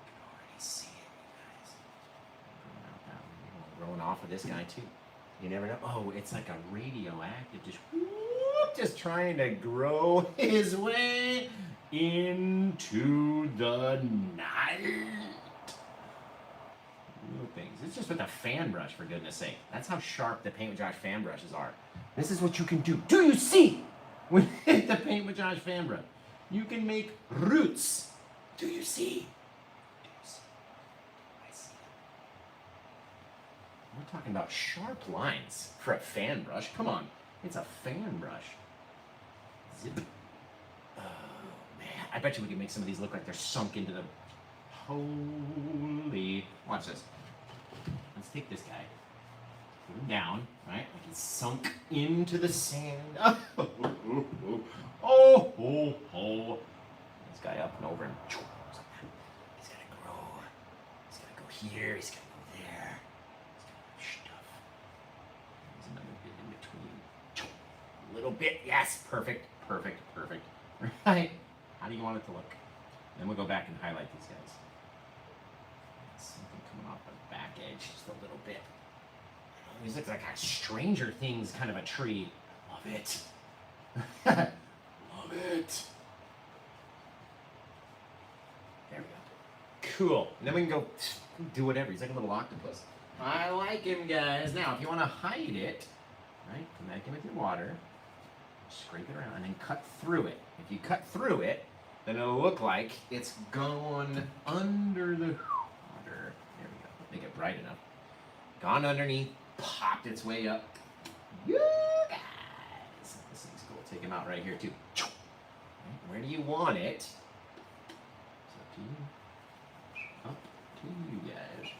can already see it, you guys. Growing off of this guy too. You never know. Oh, it's like a radioactive, just trying to grow his way into the night. Little things. It's just with a fan brush, for goodness sake. That's how sharp the Paint with Josh fan brushes are. This is what you can do. Do you see? With the Paint with Josh fan brush, you can make roots. Do you see? Do you see? I see. We're talking about sharp lines for a fan brush. Come on. It's a fan brush. Zip. Oh, man. I bet you we can make some of these look like they're sunk into the... Holy... Watch this. Let's take this guy. Put him down, right? Like he's sunk into the sand. Oh. This guy up and over and... He's gonna grow. He's gonna go here. He's gonna go there. He's gonna have stuff. There's another bit in between. A little bit. Yes. Perfect. Right? How do you want it to look? Then we'll go back and highlight these guys. Something coming off the back edge just a little bit. These look like a Stranger Things kind of a tree. Love it. Love it. There we go. Cool. And then we can go do whatever. He's like a little octopus. I like him, guys. Now, if you want to hide it, right, come back in with your water, scrape it around, and then cut through it. If you cut through it, then it'll look like it's gone under the water. There we go. Make it bright enough. Gone underneath, popped its way up. You guys. This thing's cool. Take him out right here, too. Where do you want it? It's up to you. Up to you guys.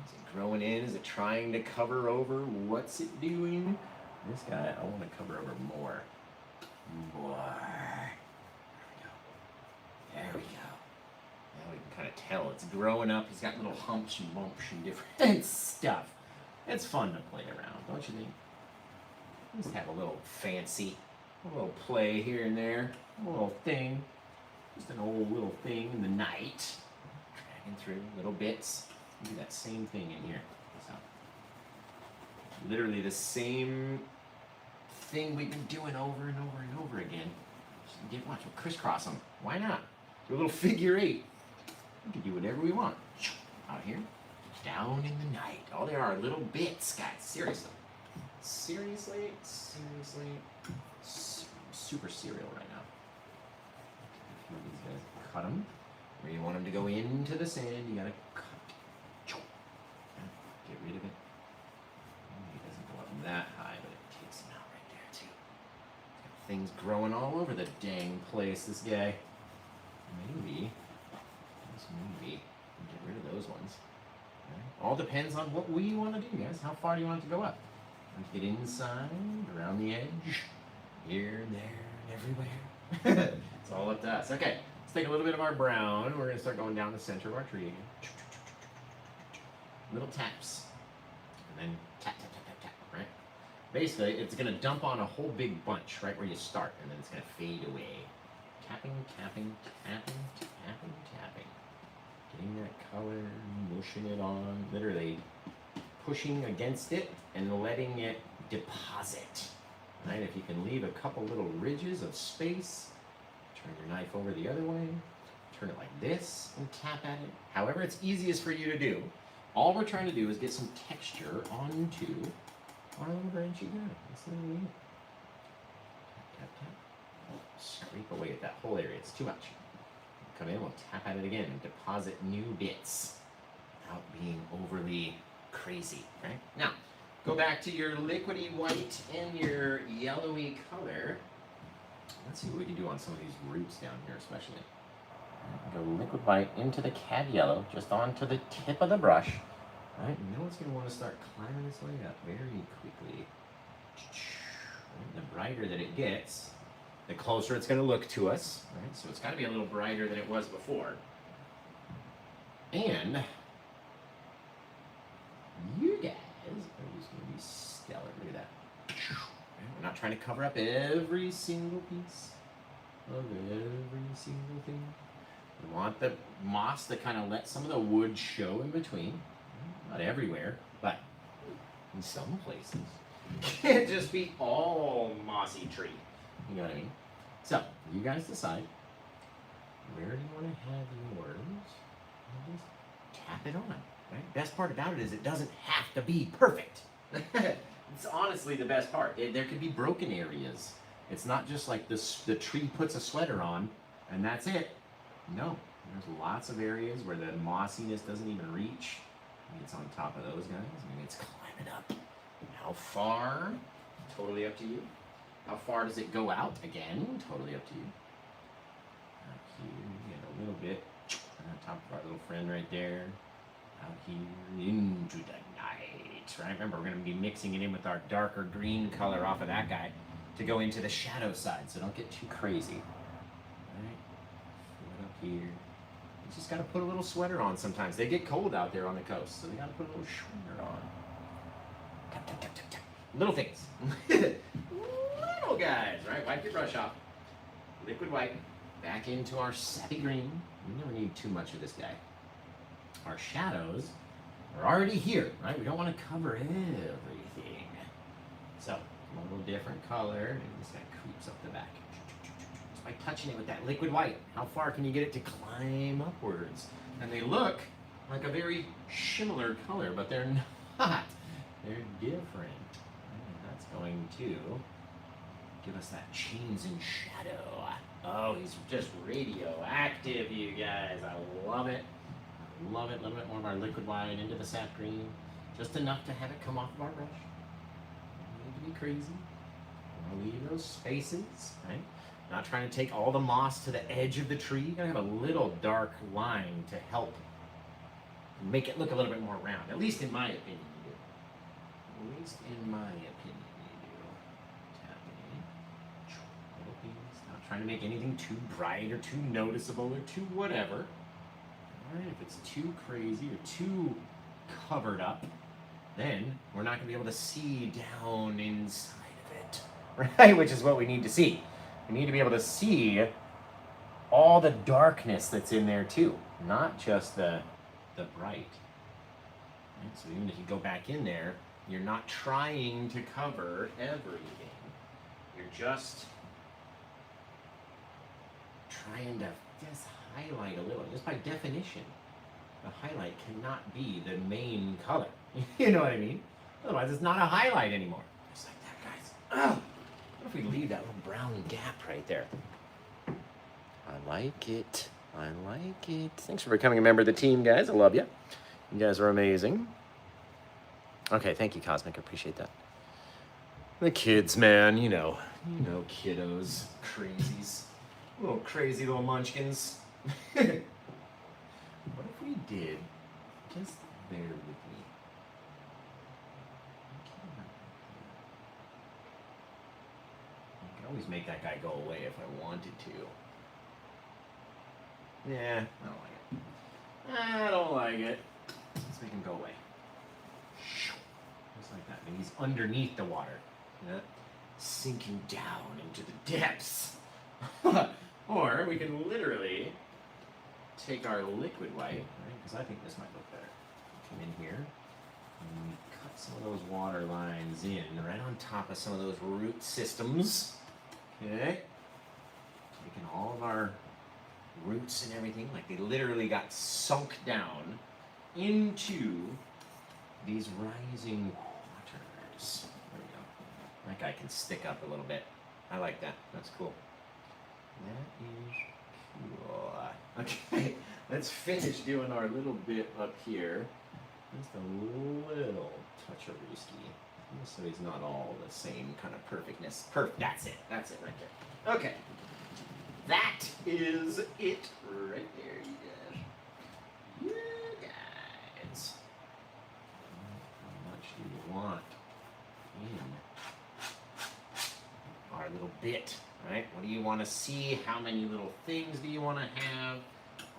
Is it growing in? Is it trying to cover over? What's it doing? This guy, I want to cover over more. There we go. Now we can kind of tell it's growing up. He's got little humps and bumps and different stuff. It's fun to play around, don't you think? Just have a little fancy, a little play here and there, a little thing. Just an old little thing in the night. Dragging through little bits. Do that same thing in here. Literally the same thing we've been doing over and over and over again. Just watch, we'll crisscross them. Why not? Do a little figure eight. We can do whatever we want. Out here, down in the night. All there are little bits, guys. Seriously. Seriously. Super serial right now. These guys, cut them. Where you want them to go into the sand, you gotta cut. Get rid of it. It doesn't go up that high, but it takes them out right there too. Got things growing all over the dang place, this guy. Maybe, get rid of those ones. Right. All depends on what we want to do, guys. How far do you want it to go up? Want to get inside, around the edge, here, there, and everywhere. It's all up to us. Okay, let's take a little bit of our brown. We're going to start going down the center of our tree again. Little taps. And then tap, right? Basically, it's going to dump on a whole big bunch right where you start, and then it's going to fade away. Tapping. Getting that color, mushing it on, literally pushing against it and letting it deposit. Right? If you can leave a couple little ridges of space, turn your knife over the other way, turn it like this and tap at it. However it's easiest for you to do. All we're trying to do is get some texture onto our little branch you got. That's literally it. Tap. Scrape away at that whole area. It's too much. Come in, we'll tap at it again and deposit new bits without being overly crazy, right? Now, go back to your liquidy white and your yellowy color. Let's see what we can do on some of these roots down here especially. Go liquid white into the cad yellow, just onto the tip of the brush. Right, and then it's going to want to start climbing its way up very quickly. The brighter that it gets, the closer it's going to look to us, right? So it's got to be a little brighter than it was before. And you guys are just going to be stellar. Look at that. Right? We're not trying to cover up every single piece. of every single thing. We want the moss to kind of let some of the wood show in between. Not everywhere, but in some places. Can't just be all mossy tree. You know what I mean? So, you guys decide. Where do you want to have yours? And just tap it on. Right? Best part about it is it doesn't have to be perfect. It's honestly the best part. There could be broken areas. It's not just like this, the tree puts a sweater on and that's it. No, there's lots of areas where the mossiness doesn't even reach. Maybe it's on top of those guys. Maybe it's climbing up. How far? Totally up to you. How far does it go out? Again, totally up to you. Out here, we get a little bit on top of our little friend right there. Out here into the night, right? Remember, we're going to be mixing it in with our darker green color off of that guy to go into the shadow side, so don't get too crazy. All right, foot up here. You just got to put a little sweater on sometimes. They get cold out there on the coast, so they got to put a little sweater on. Tap, tap, tap, tap, tap. Little things. Little guys, right? Wipe your brush off. Liquid white. Back into our sappy green. We never need too much of this guy. Our shadows are already here, right? We don't want to cover everything. So, a little different color, and this guy creeps up the back. Just by touching it with that liquid white. How far can you get it to climb upwards? And they look like a very similar color, but they're not. They're different. And that's going to give us that chains and shadow. Oh, he's just radioactive, you guys. I love it. I love it. A little bit more of our liquid white into the sap green. Just enough to have it come off of our brush. Don't need to be crazy. We'll leave those spaces, right? Not trying to take all the moss to the edge of the tree. You gotta have a little dark line to help make it look a little bit more round. At least in my opinion, you do. At least in my opinion, you do. Tapping. Little things. Not trying to make anything too bright or too noticeable or too whatever. All right, if it's too crazy or too covered up, then we're not gonna be able to see down inside of it, right? Which is what we need to see. We need to be able to see all the darkness that's in there too, not just the bright. Right? So even if you go back in there, you're not trying to cover everything. You're just trying to just highlight a little. Just by definition, the highlight cannot be the main color. You know what I mean? Otherwise, it's not a highlight anymore. Just like that, guys. Oh! What if we leave that little brown gap right there? I like it. I like it. Thanks for becoming a member of the team, guys. I love you. You guys are amazing. Okay, thank you, Cosmic. I appreciate that. The kids, man. You know kiddos. Crazies. Little crazy little munchkins. What if we did? Just bear with me. I could always make that guy go away if I wanted to. Yeah, I don't like it. I don't like it. Let's make him go away. Just like that. And he's underneath the water. Yeah? Sinking down into the depths. Or we can literally take our liquid white, right? Because I think this might look better. Come in here and we cut some of those water lines in right on top of some of those root systems. Okay? Taking all of our roots and everything, like they literally got sunk down into these rising waters. There we go. That guy can stick up a little bit. I like that. That's cool. That is cool. Okay, let's finish doing our little bit up here. Just a little touch of risky. So he's not all the same kind of perfectness. That's it. That's it right there. Okay. That is it right there, you guys. You guys. How much do you want in our little bit, right? What do you want to see? How many little things do you want to have?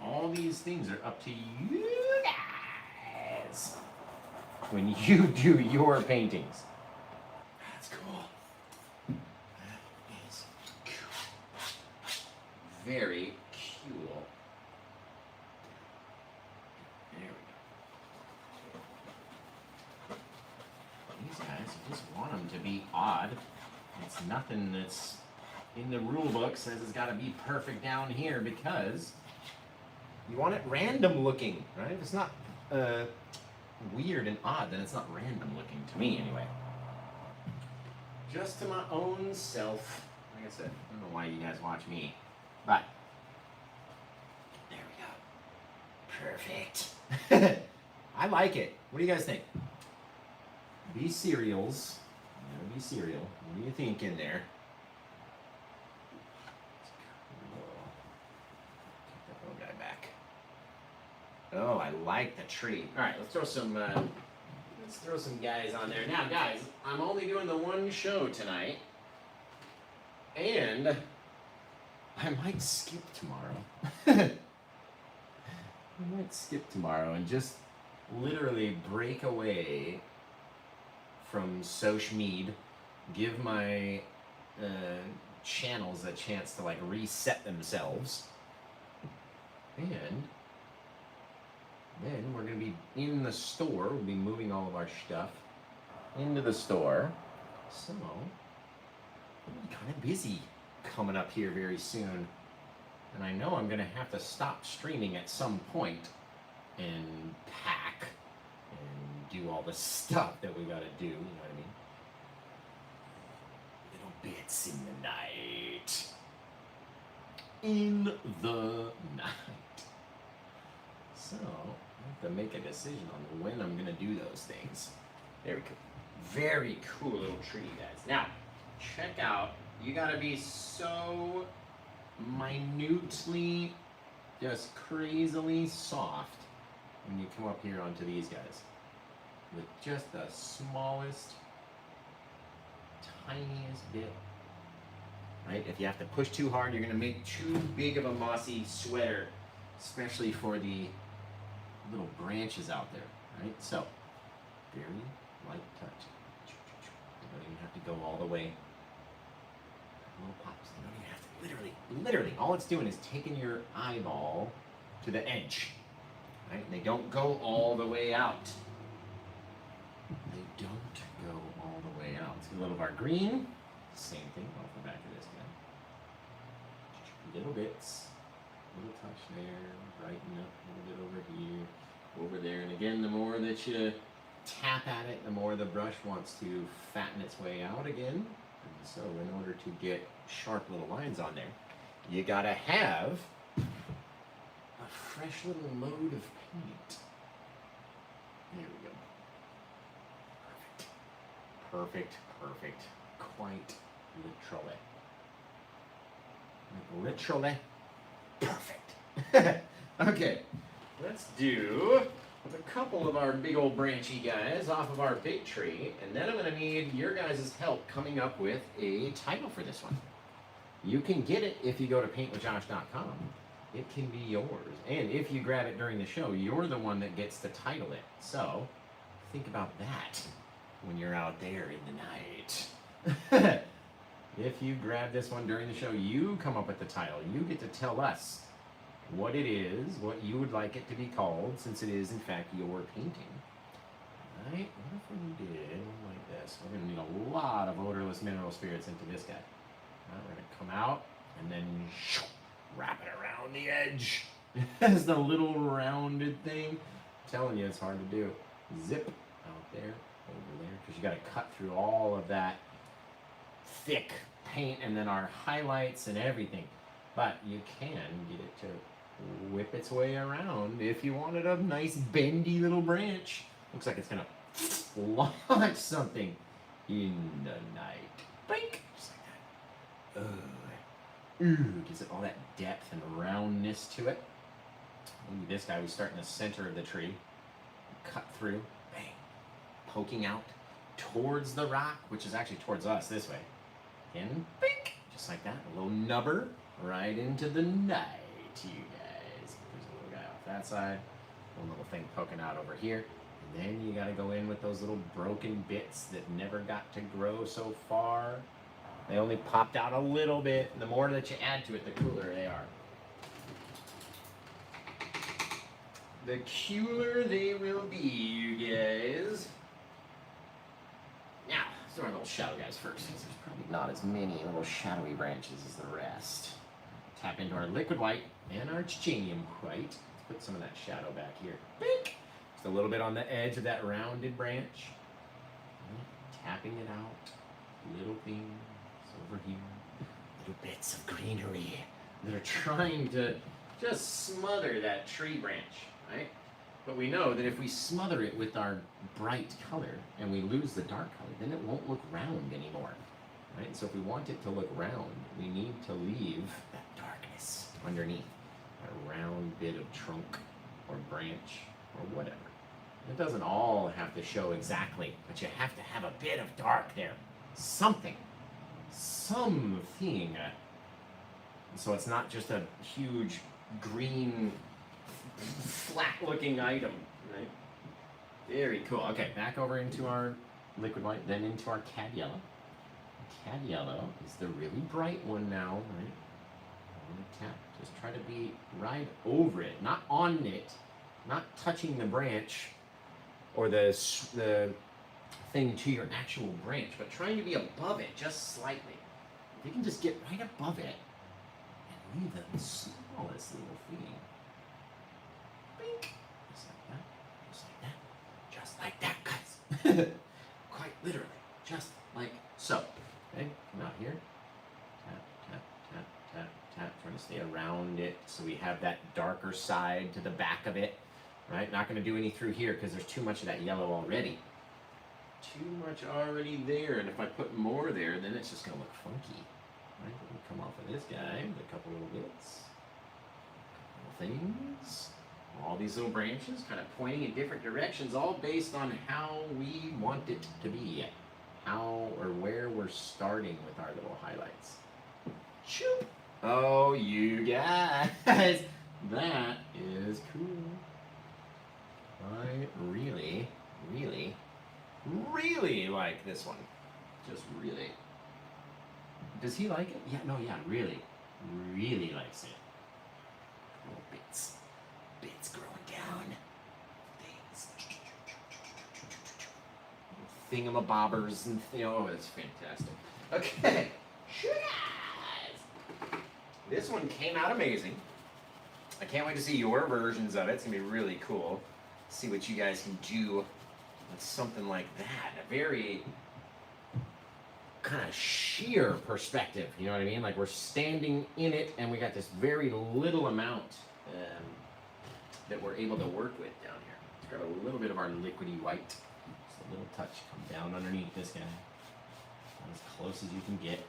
All these things are up to you guys when you do your paintings. That's cool. That is cool. very cool. There we go. These guys, you just want them to be odd. It's nothing that's in the rule book says it's got to be perfect down here because you want it random looking, right? If it's not weird and odd, then it's not random looking to me anyway. Just to my own self. Like I said, I don't know why you guys watch me, but there we go. Perfect. I like it. What do you guys think? These cereals, be cereal. What do you think in there? Kick that little guy back. Oh, I like the tree. All right, let's throw some guys on there. Now, guys, I'm only doing the one show tonight, and I might skip tomorrow. I might skip tomorrow and just literally break away from social media, give my channels a chance to like reset themselves, and then we're going to be in the store. We'll be moving all of our stuff into the store. So, I'm kind of busy coming up here very soon. And I know I'm going to have to stop streaming at some point and pack and do all the stuff that we got to do. You know what I mean? Little bits in the night. In the night. So, I have to make a decision on when I'm going to do those things. There we go. Very cool little tree, guys. Now, check out. You got to be so minutely, just crazily soft when you come up here onto these guys. With just the smallest, tiniest bit. Right? If you have to push too hard, you're going to make too big of a mossy sweater, especially for the little branches out there, right? So, very light touch. You don't even have to go all the way. Little pops. You don't even have to literally, all it's doing is taking your eyeball to the edge, right? And they don't go all the way out. They don't go all the way out. Let's get a little of our green. Same thing off the back of this guy. Little bits. Little touch there, brighten up a little bit over here, over there, and again, the more that you tap at it, the more the brush wants to fatten its way out again. And so in order to get sharp little lines on there, you gotta have a fresh little load of paint. There we go. Perfect. Perfect. Quite literally. Literally. Perfect. Okay, let's do a couple of our big old branchy guys off of our big tree, and then I'm going to need your guys' help coming up with a title for this one. You can get it if you go to paintwithjosh.com. It can be yours, and if you grab it during the show, you're the one that gets to title it. So, think about that when you're out there in the night. If you grab this one during the show, you come up with the title. You get to tell us what it is, what you would like it to be called, since it is, in fact, your painting. Right? What if we did like this? We're going to need a lot of odorless mineral spirits into this guy. Right, we're going to come out and then wrap it around the edge. As the little rounded thing. I'm telling you, it's hard to do. Zip out there, over there, because you got to cut through all of that thick paint and then our highlights and everything. But you can get it to whip its way around if you wanted a nice bendy little branch. Looks like it's gonna launch something in the night. Blink! Just like that. Ooh, gives it all that depth and roundness to it. Ooh, this guy, we start in the center of the tree. Cut through, bang, poking out towards the rock, which is actually towards us this way. And bink! Just like that, a little nubber right into the night, you guys. There's a little guy off that side, one little thing poking out over here. And then you gotta go in with those little broken bits that never got to grow so far. They only popped out a little bit, and the more that you add to it, the cooler they are. The cooler they will be, you guys. Now, let's do our little shadow guys first, because there's probably not as many little shadowy branches as the rest. Tap into our liquid white and our titanium white. Let's put some of that shadow back here. Bink! Just a little bit on the edge of that rounded branch. Tapping it out. Little things over here. Little bits of greenery that are trying to just smother that tree branch, right? But we know that if we smother it with our bright color and we lose the dark color, then it won't look round anymore, right? So if we want it to look round, we need to leave that darkness underneath, a round bit of trunk or branch or whatever. It doesn't all have to show exactly, but you have to have a bit of dark there. Something. So it's not just a huge green flat-looking item, right? Very cool. Okay, back over into our liquid white, then into our cad yellow. Cad yellow is the really bright one now, right? I'm gonna tap. Just try to be right over it, not on it, not touching the branch or the thing to your actual branch, but trying to be above it just slightly. If you can just get right above it and leave the smallest little thing. Bink. Just like that. Just like that. Just like that, guys. Quite literally. Just like so. Okay, come out here. Tap, tap, tap, tap, tap. Trying to stay around it so we have that darker side to the back of it. Right? Not going to do any through here because there's too much of that yellow already. Too much already there, and if I put more there, then it's just going to look funky. Right? We'll come off of this guy with a couple little bits. Couple little things. All these little branches kind of pointing in different directions, all based on how we want it to be. How or where we're starting with our little highlights. Shoop! Oh, you guys! That is cool. I really, really, really like this one. Just really. Does he like it? Yeah, no, yeah, really. Really likes it. Little bits. Bits growing down. Things. Thingamabobbers and oh, it's fantastic. Okay. This one came out amazing. I can't wait to see your versions of it. It's gonna be really cool. See what you guys can do with something like that. A very kind of sheer perspective, you know what I mean? Like we're standing in it and we got this very little amount that we're able to work with down here. Let's grab a little bit of our liquidy white. Just a little touch, come down underneath this guy. As close as you can get.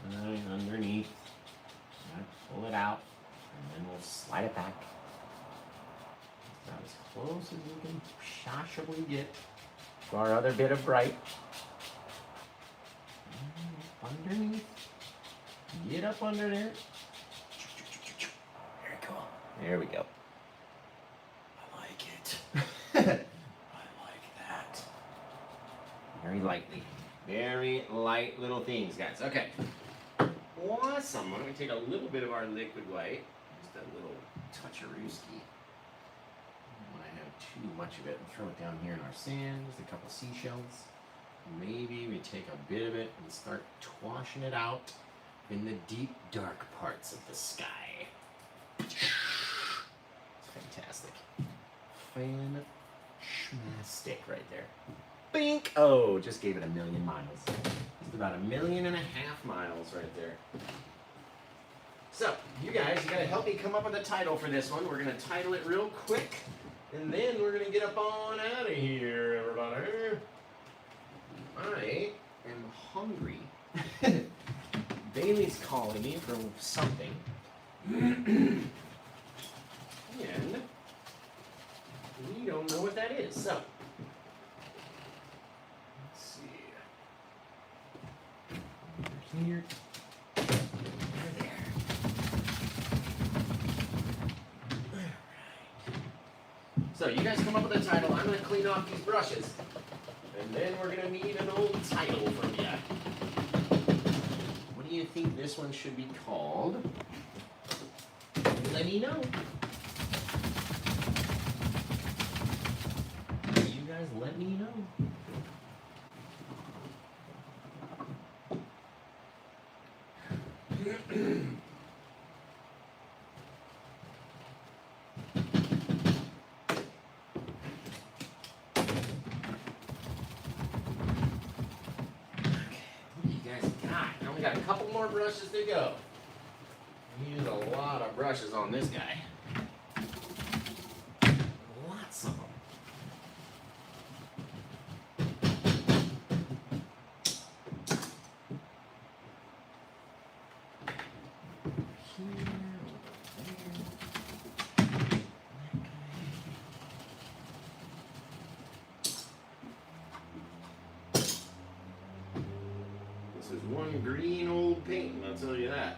Right underneath. Right, pull it out, and then we'll slide it back. About as close as you can possibly get to our other bit of bright. Underneath. Get up under there. Very cool. There we go. I like it. I like that. Very lightly. Very light little things, guys. Okay. Awesome. Why don't we take a little bit of our liquid white. Just a little touch-a-rooski. When I have too much of it, and throw it down here in our sand, just a couple seashells. Maybe we take a bit of it and start twashing it out in the deep, dark parts of the sky. It's fantastic. Fantastic right there. Bink! Oh, just gave it 1,000,000 miles. Just about 1.5 million miles right there. So, you guys, you gotta help me come up with a title for this one. We're gonna title it real quick, and then we're gonna get up on out of here, everybody. I am hungry. Bailey's calling me for something. And we don't know what that is, so. Let's see. Over here. Over there. Alright. So you guys come up with a title. I'm going to clean off these brushes. And then we're going to need an old title from you. this one should be called. Let me know. You guys let me know. Got a couple more brushes to go. We use a lot of brushes on this guy. Lots of them. This is one green old paint, I'll tell you that.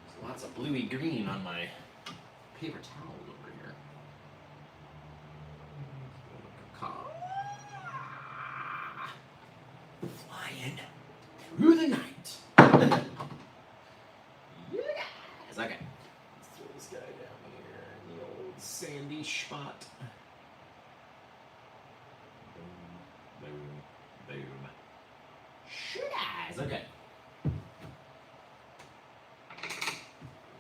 There's lots of bluey green on my paper towel over here. Flying through the night. You guys. Okay. Let's throw this guy down here in the old sandy spot. Boom, boom, boom. Guys, okay.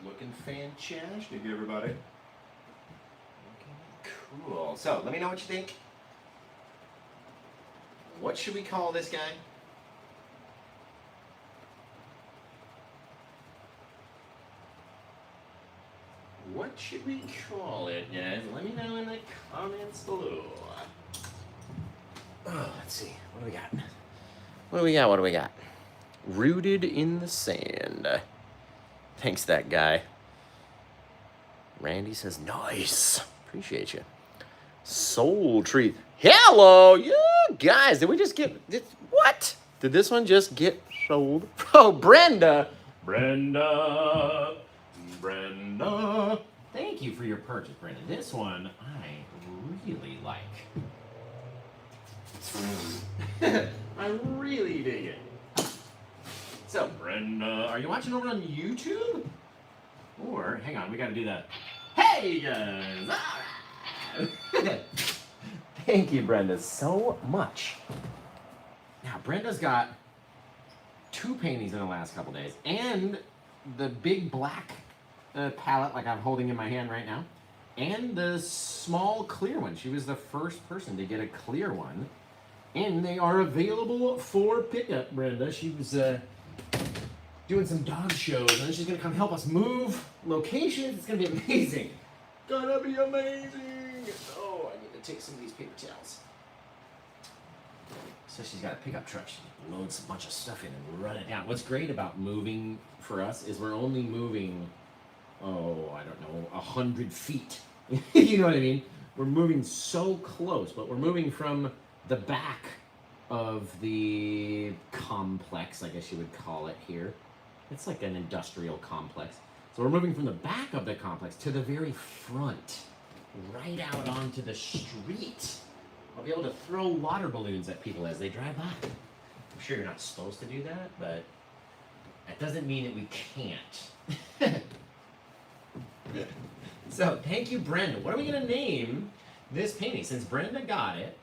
Looking fantastic, everybody. Okay, cool. So, let me know what you think. What should we call this guy? What should we call it, guys? Let me know in the comments below. Oh, let's see. What do we got? What do we got? Rooted in the sand. Thanks, that guy. Randy says, nice. Appreciate you. Soul Tree. Hello, you guys. Did we just get, what? Did this one just get sold? Oh, Brenda. Brenda. Thank you for your purchase, Brenda. This one I really like. I really dig it. So, Brenda, are you watching over on YouTube? Or, hang on, we gotta do that. Hey, guys! Right. Thank you, Brenda, so much. Now, Brenda's got 2 paintings in the last couple days, and the big black palette, like I'm holding in my hand right now, and the small clear one. She was the first person to get a clear one. And they are available for pickup, Brenda. She was doing some dog shows, and then she's going to come help us move locations. It's going to be amazing. Gonna be amazing. Oh, I need to take some of these paper towels. So she's got a pickup truck. She loads a bunch of stuff in and run it down. What's great about moving for us is we're only moving, I don't know, 100 feet. You know what I mean? We're moving so close, but we're moving from the back of the complex, I guess you would call it here. It's like an industrial complex. So we're moving from the back of the complex to the very front, right out onto the street. I'll be able to throw water balloons at people as they drive by. I'm sure you're not supposed to do that, but that doesn't mean that we can't. So, thank you, Brenda. What are we going to name this painting? Since Brenda got it,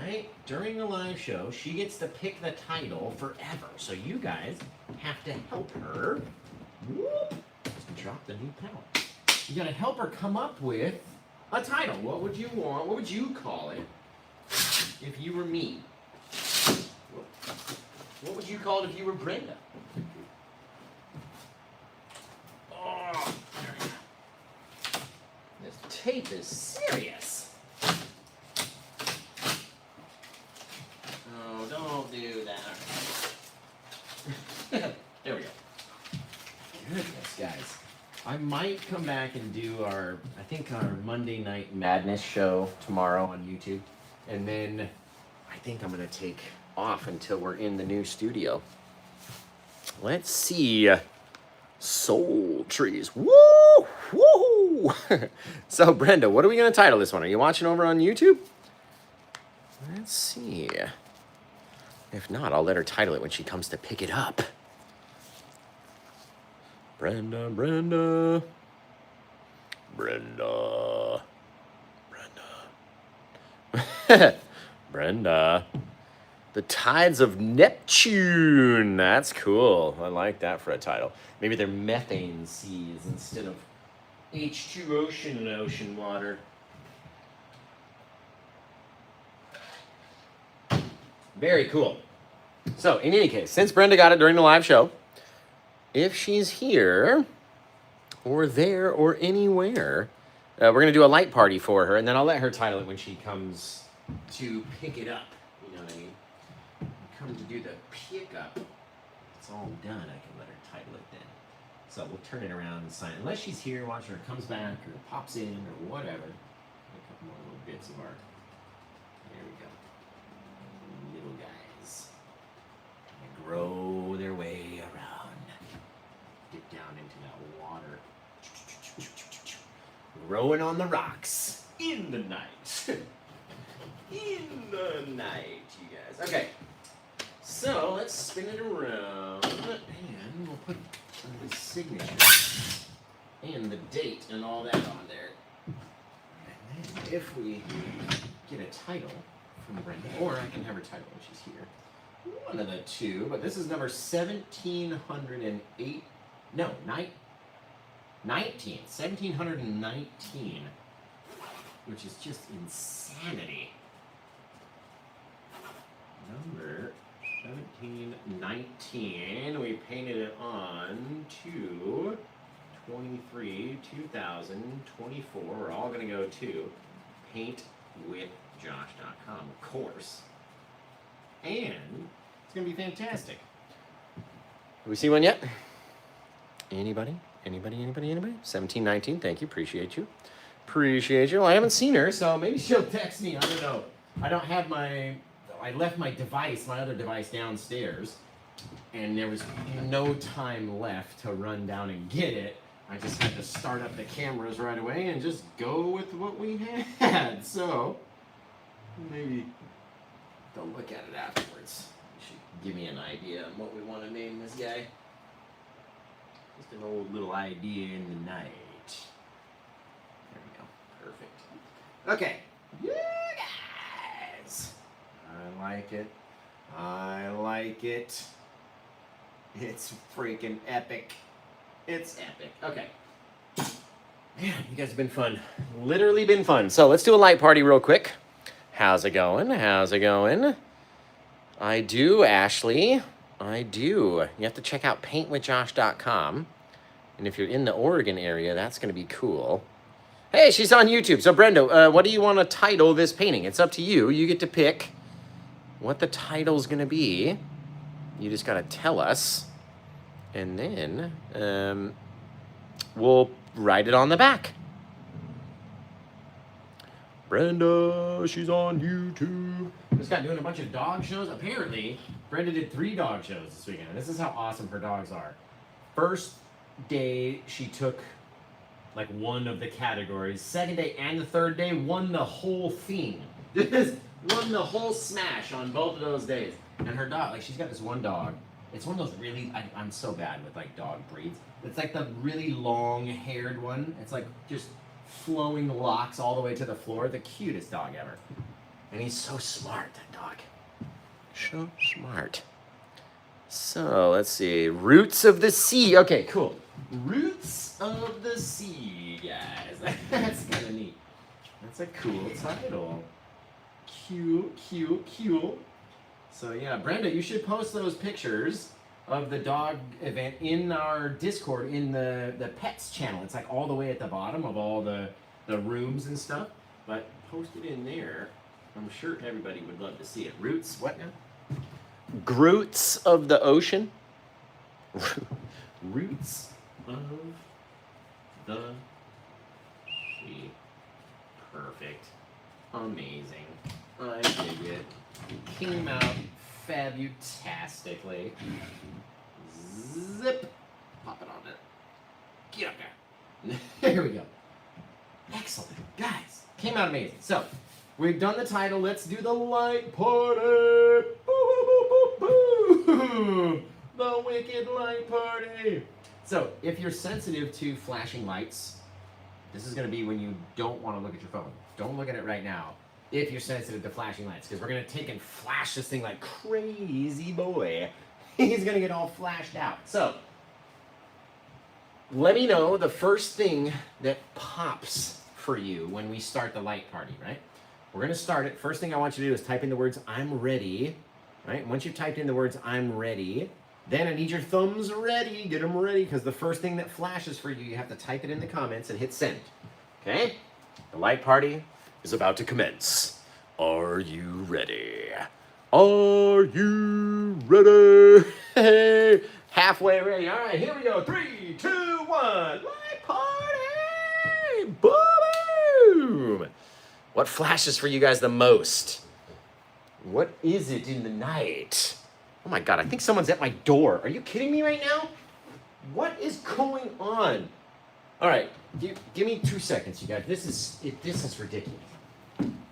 right, during the live show, she gets to pick the title forever. So you guys have to help her. Whoop, just drop the new palette. You got to help her come up with a title. What would you want? What would you call it if you were me? What would you call it if you were Brenda? Oh, there we go. This tape is serious. Oh, don't do that. There we go. Goodness, guys. I might come back and do our Monday Night Madness show tomorrow on YouTube. And then I think I'm going to take off until we're in the new studio. Let's see. Soul Trees. Woo! Woo! So, Brenda, what are we going to title this one? Are you watching over on YouTube? Let's see. If not, I'll let her title it when she comes to pick it up. Brenda, Brenda. Brenda. Brenda. Brenda. The Tides of Neptune. That's cool. I like that for a title. Maybe they're methane seas instead of H2 ocean water. Very cool. So, in any case, since Brenda got it during the live show, if she's here or there or anywhere, we're going to do a light party for her, and then I'll let her title it when she comes to pick it up. You know what I mean? Come to do the pickup. It's all done. I can let her title it then. So we'll turn it around and sign it. Unless she's here, watch her comes back or pops in or whatever. A couple more little bits of art. There we go. Little guys. They grow their way around. Get down into that water. Rowing on the rocks in the night. In the night, you guys. Okay. So let's spin it around and we'll put the signature and the date and all that on there. And then if we get a title from Brenda, or I can have her title when she's here. One of the two, but this is number 1708. No, 1719, which is just insanity. Number 1719. We painted it on to 23/2024. We're all going to go to paintwithjosh.com, of course. And it's going to be fantastic. Have we seen one yet? Anybody? 1719. Thank you. Appreciate you. Well, I haven't seen her, so maybe she'll text me. I don't know. I left my other device downstairs, and there was no time left to run down and get it. I just had to start up the cameras right away and just go with what we had. So maybe they'll look at it afterwards. You should give me an idea on what we want to name this guy. Just an old little idea in the night. There we go. Perfect. Okay. Yeah, guys. I like it. It's freaking epic. It's epic. Okay. Man, you guys have been fun. Literally been fun. So let's do a light party real quick. How's it going? I do, Ashley. I do. You have to check out paintwithjosh.com. And if you're in the Oregon area, that's going to be cool. Hey, she's on YouTube. So Brenda, what do you want to title this painting? It's up to you. You get to pick what the title's going to be. You just got to tell us. And then we'll write it on the back. Brenda, she's on YouTube. Just got doing a bunch of dog shows. Apparently, Brenda did 3 dog shows this weekend. And this is how awesome her dogs are. First day, she took like one of the categories. Second day and the third day, won the whole thing. Just won the whole smash on both of those days. And her dog, like she's got this one dog. It's one of those really, I'm so bad with like dog breeds. It's like the really long-haired one. It's like just flowing locks all the way to the floor. The cutest dog ever. And he's so smart, that dog. So smart. So, let's see. Roots of the Sea. Okay, cool. Roots of the Sea, guys. That's kind of neat. That's a cool title. Cute. So, yeah, Brenda, you should post those pictures of the dog event in our Discord, in the pets channel. It's like all the way at the bottom of all the rooms and stuff. But post it in there. I'm sure everybody would love to see it. Roots, what now? Groots of the ocean. Roots of the sea. Perfect. Amazing. I dig it. Came out fabutastically. Zip. Pop it on there. Get up there. There we go. Excellent. Guys, came out amazing. So, we've done the title. Let's do the light party. Boo, boo, boo, boo, boo. The wicked light party. So if you're sensitive to flashing lights, this is going to be when you don't want to look at your phone. Don't look at it right now if you're sensitive to flashing lights, because we're going to take and flash this thing like crazy, boy. He's going to get all flashed out. So let me know the first thing that pops for you when we start the light party, right? We're going to start it. First thing I want you to do is type in the words, I'm ready, right? Once you've typed in the words, I'm ready, then I need your thumbs ready. Get them ready, because the first thing that flashes for you, you have to type it in the comments and hit send, okay? The light party is about to commence. Are you ready? Are you ready? Hey, halfway ready. All right, here we go. 3, 2, 1. Light party! Boom! What flashes for you guys the most? What is it in the night? Oh my God, I think someone's at my door. Are you kidding me right now? What is going on? All right, give me 2 seconds, you guys. This is ridiculous.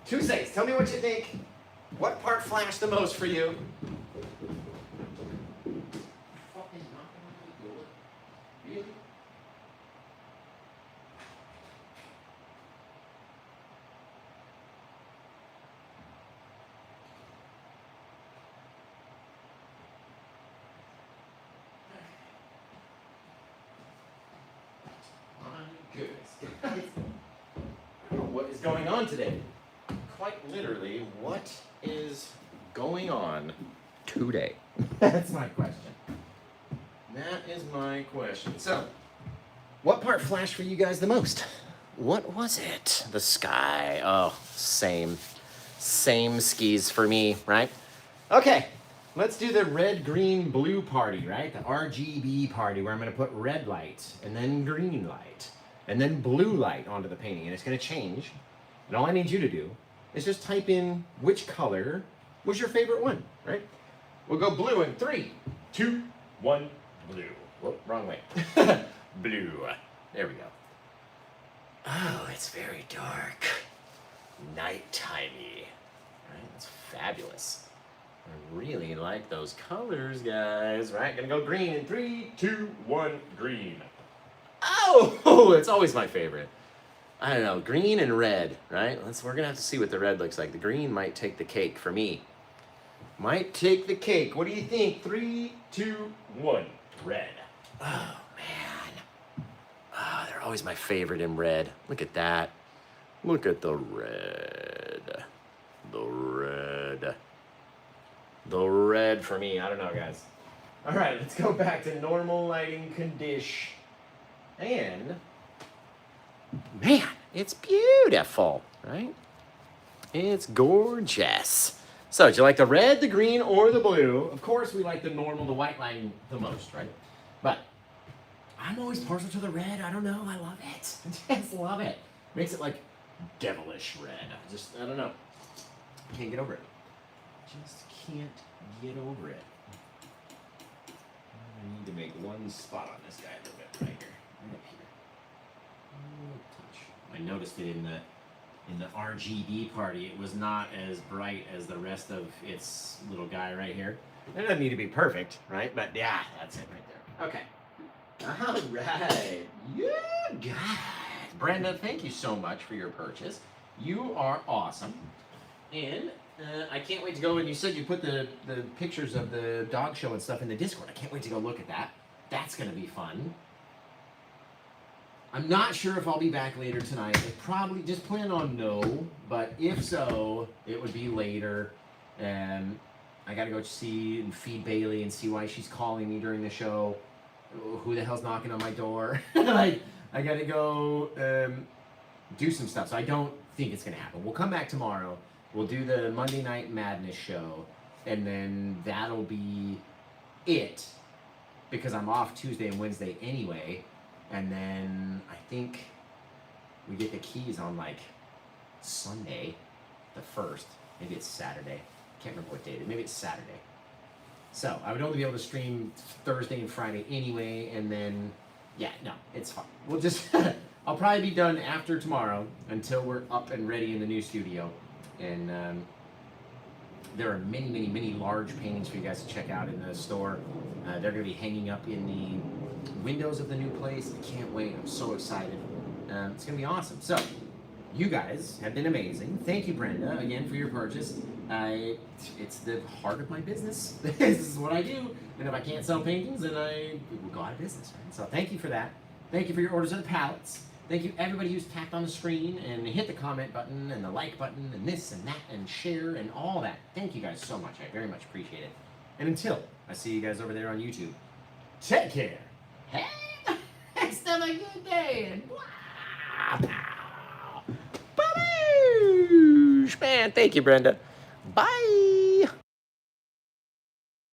2 seconds. Tell me what you think. What part flashed the most for you? Really? My goodness. I don't know what is going on today. Quite literally, what is going on today? That's my question. That is my question. So, what part flashed for you guys the most? What was it? The sky. Oh, same. Same skis for me, right? Okay, let's do the red, green, blue party, right? The RGB party, where I'm going to put red light, and then green light, and then blue light onto the painting, and it's going to change. And all I need you to do is just type in which color was your favorite one, right? We'll go blue in 3, 2, 1, blue. Whoop, wrong way. Blue. There we go. Oh, it's very dark. Nightimey. Right? That's fabulous. I really like those colors, guys. Right? Gonna go green in 3, 2, 1, green. Oh, it's always my favorite. I don't know, green and red, right? We're gonna have to see what the red looks like. The green might take the cake for me. Might take the cake. What do you think? 3, 2, 1, red. Oh, man. Oh, they're always my favorite in red. Look at that. Look at the red. The red. The red for me. I don't know, guys. All right, let's go back to normal lighting condition. And man, it's beautiful, right? It's gorgeous. So, do you like the red, the green, or the blue? Of course, we like the normal, the white lighting the most, right? But I'm always partial to the red. I don't know. I love it. I just love it. Makes it like devilish red. I don't know. Can't get over it. Just can't get over it. I need to make one spot on this guy a little bit right here. Right up here. Touch. I noticed it in the RGB party. It was not as bright as the rest of its little guy right here. It doesn't need to be perfect, right? But yeah, that's it right there. Okay. All right. You guys. Brenda, thank you so much for your purchase. You are awesome. And I can't wait to go, and you said you put the pictures of the dog show and stuff in the Discord. I can't wait to go look at that. That's going to be fun. I'm not sure if I'll be back later tonight. I probably just plan on no, but if so, it would be later. And I got to go see and feed Bailey and see why she's calling me during the show. Who the hell's knocking on my door? I got to go do some stuff. So I don't think it's going to happen. We'll come back tomorrow. We'll do the Monday Night Madness show, and then that'll be it, because I'm off Tuesday and Wednesday anyway, and then I think we get the keys on, like, Sunday, the 1st. Maybe it's Saturday. Can't remember what date it is. Maybe it's Saturday. So, I would only be able to stream Thursday and Friday anyway, and then, yeah, no, it's fine. We'll just, I'll probably be done after tomorrow until we're up and ready in the new studio. And there are many large paintings for you guys to check out in the store. They're going to be hanging up in windows of the new place. I can't wait. I'm so excited. It's going to be awesome. So, you guys have been amazing. Thank you, Brenda, again for your purchase. It's the heart of my business. This is what I do. And if I can't sell paintings, then I will go out of business. Right? So thank you for that. Thank you for your orders of the palettes. Thank you everybody who's tapped on the screen and hit the comment button and the like button and this and that and share and all that. Thank you guys so much. I very much appreciate it. And until I see you guys over there on YouTube, take care. Hey, next have a good day. And wow. Man, thank you, Brenda. Bye.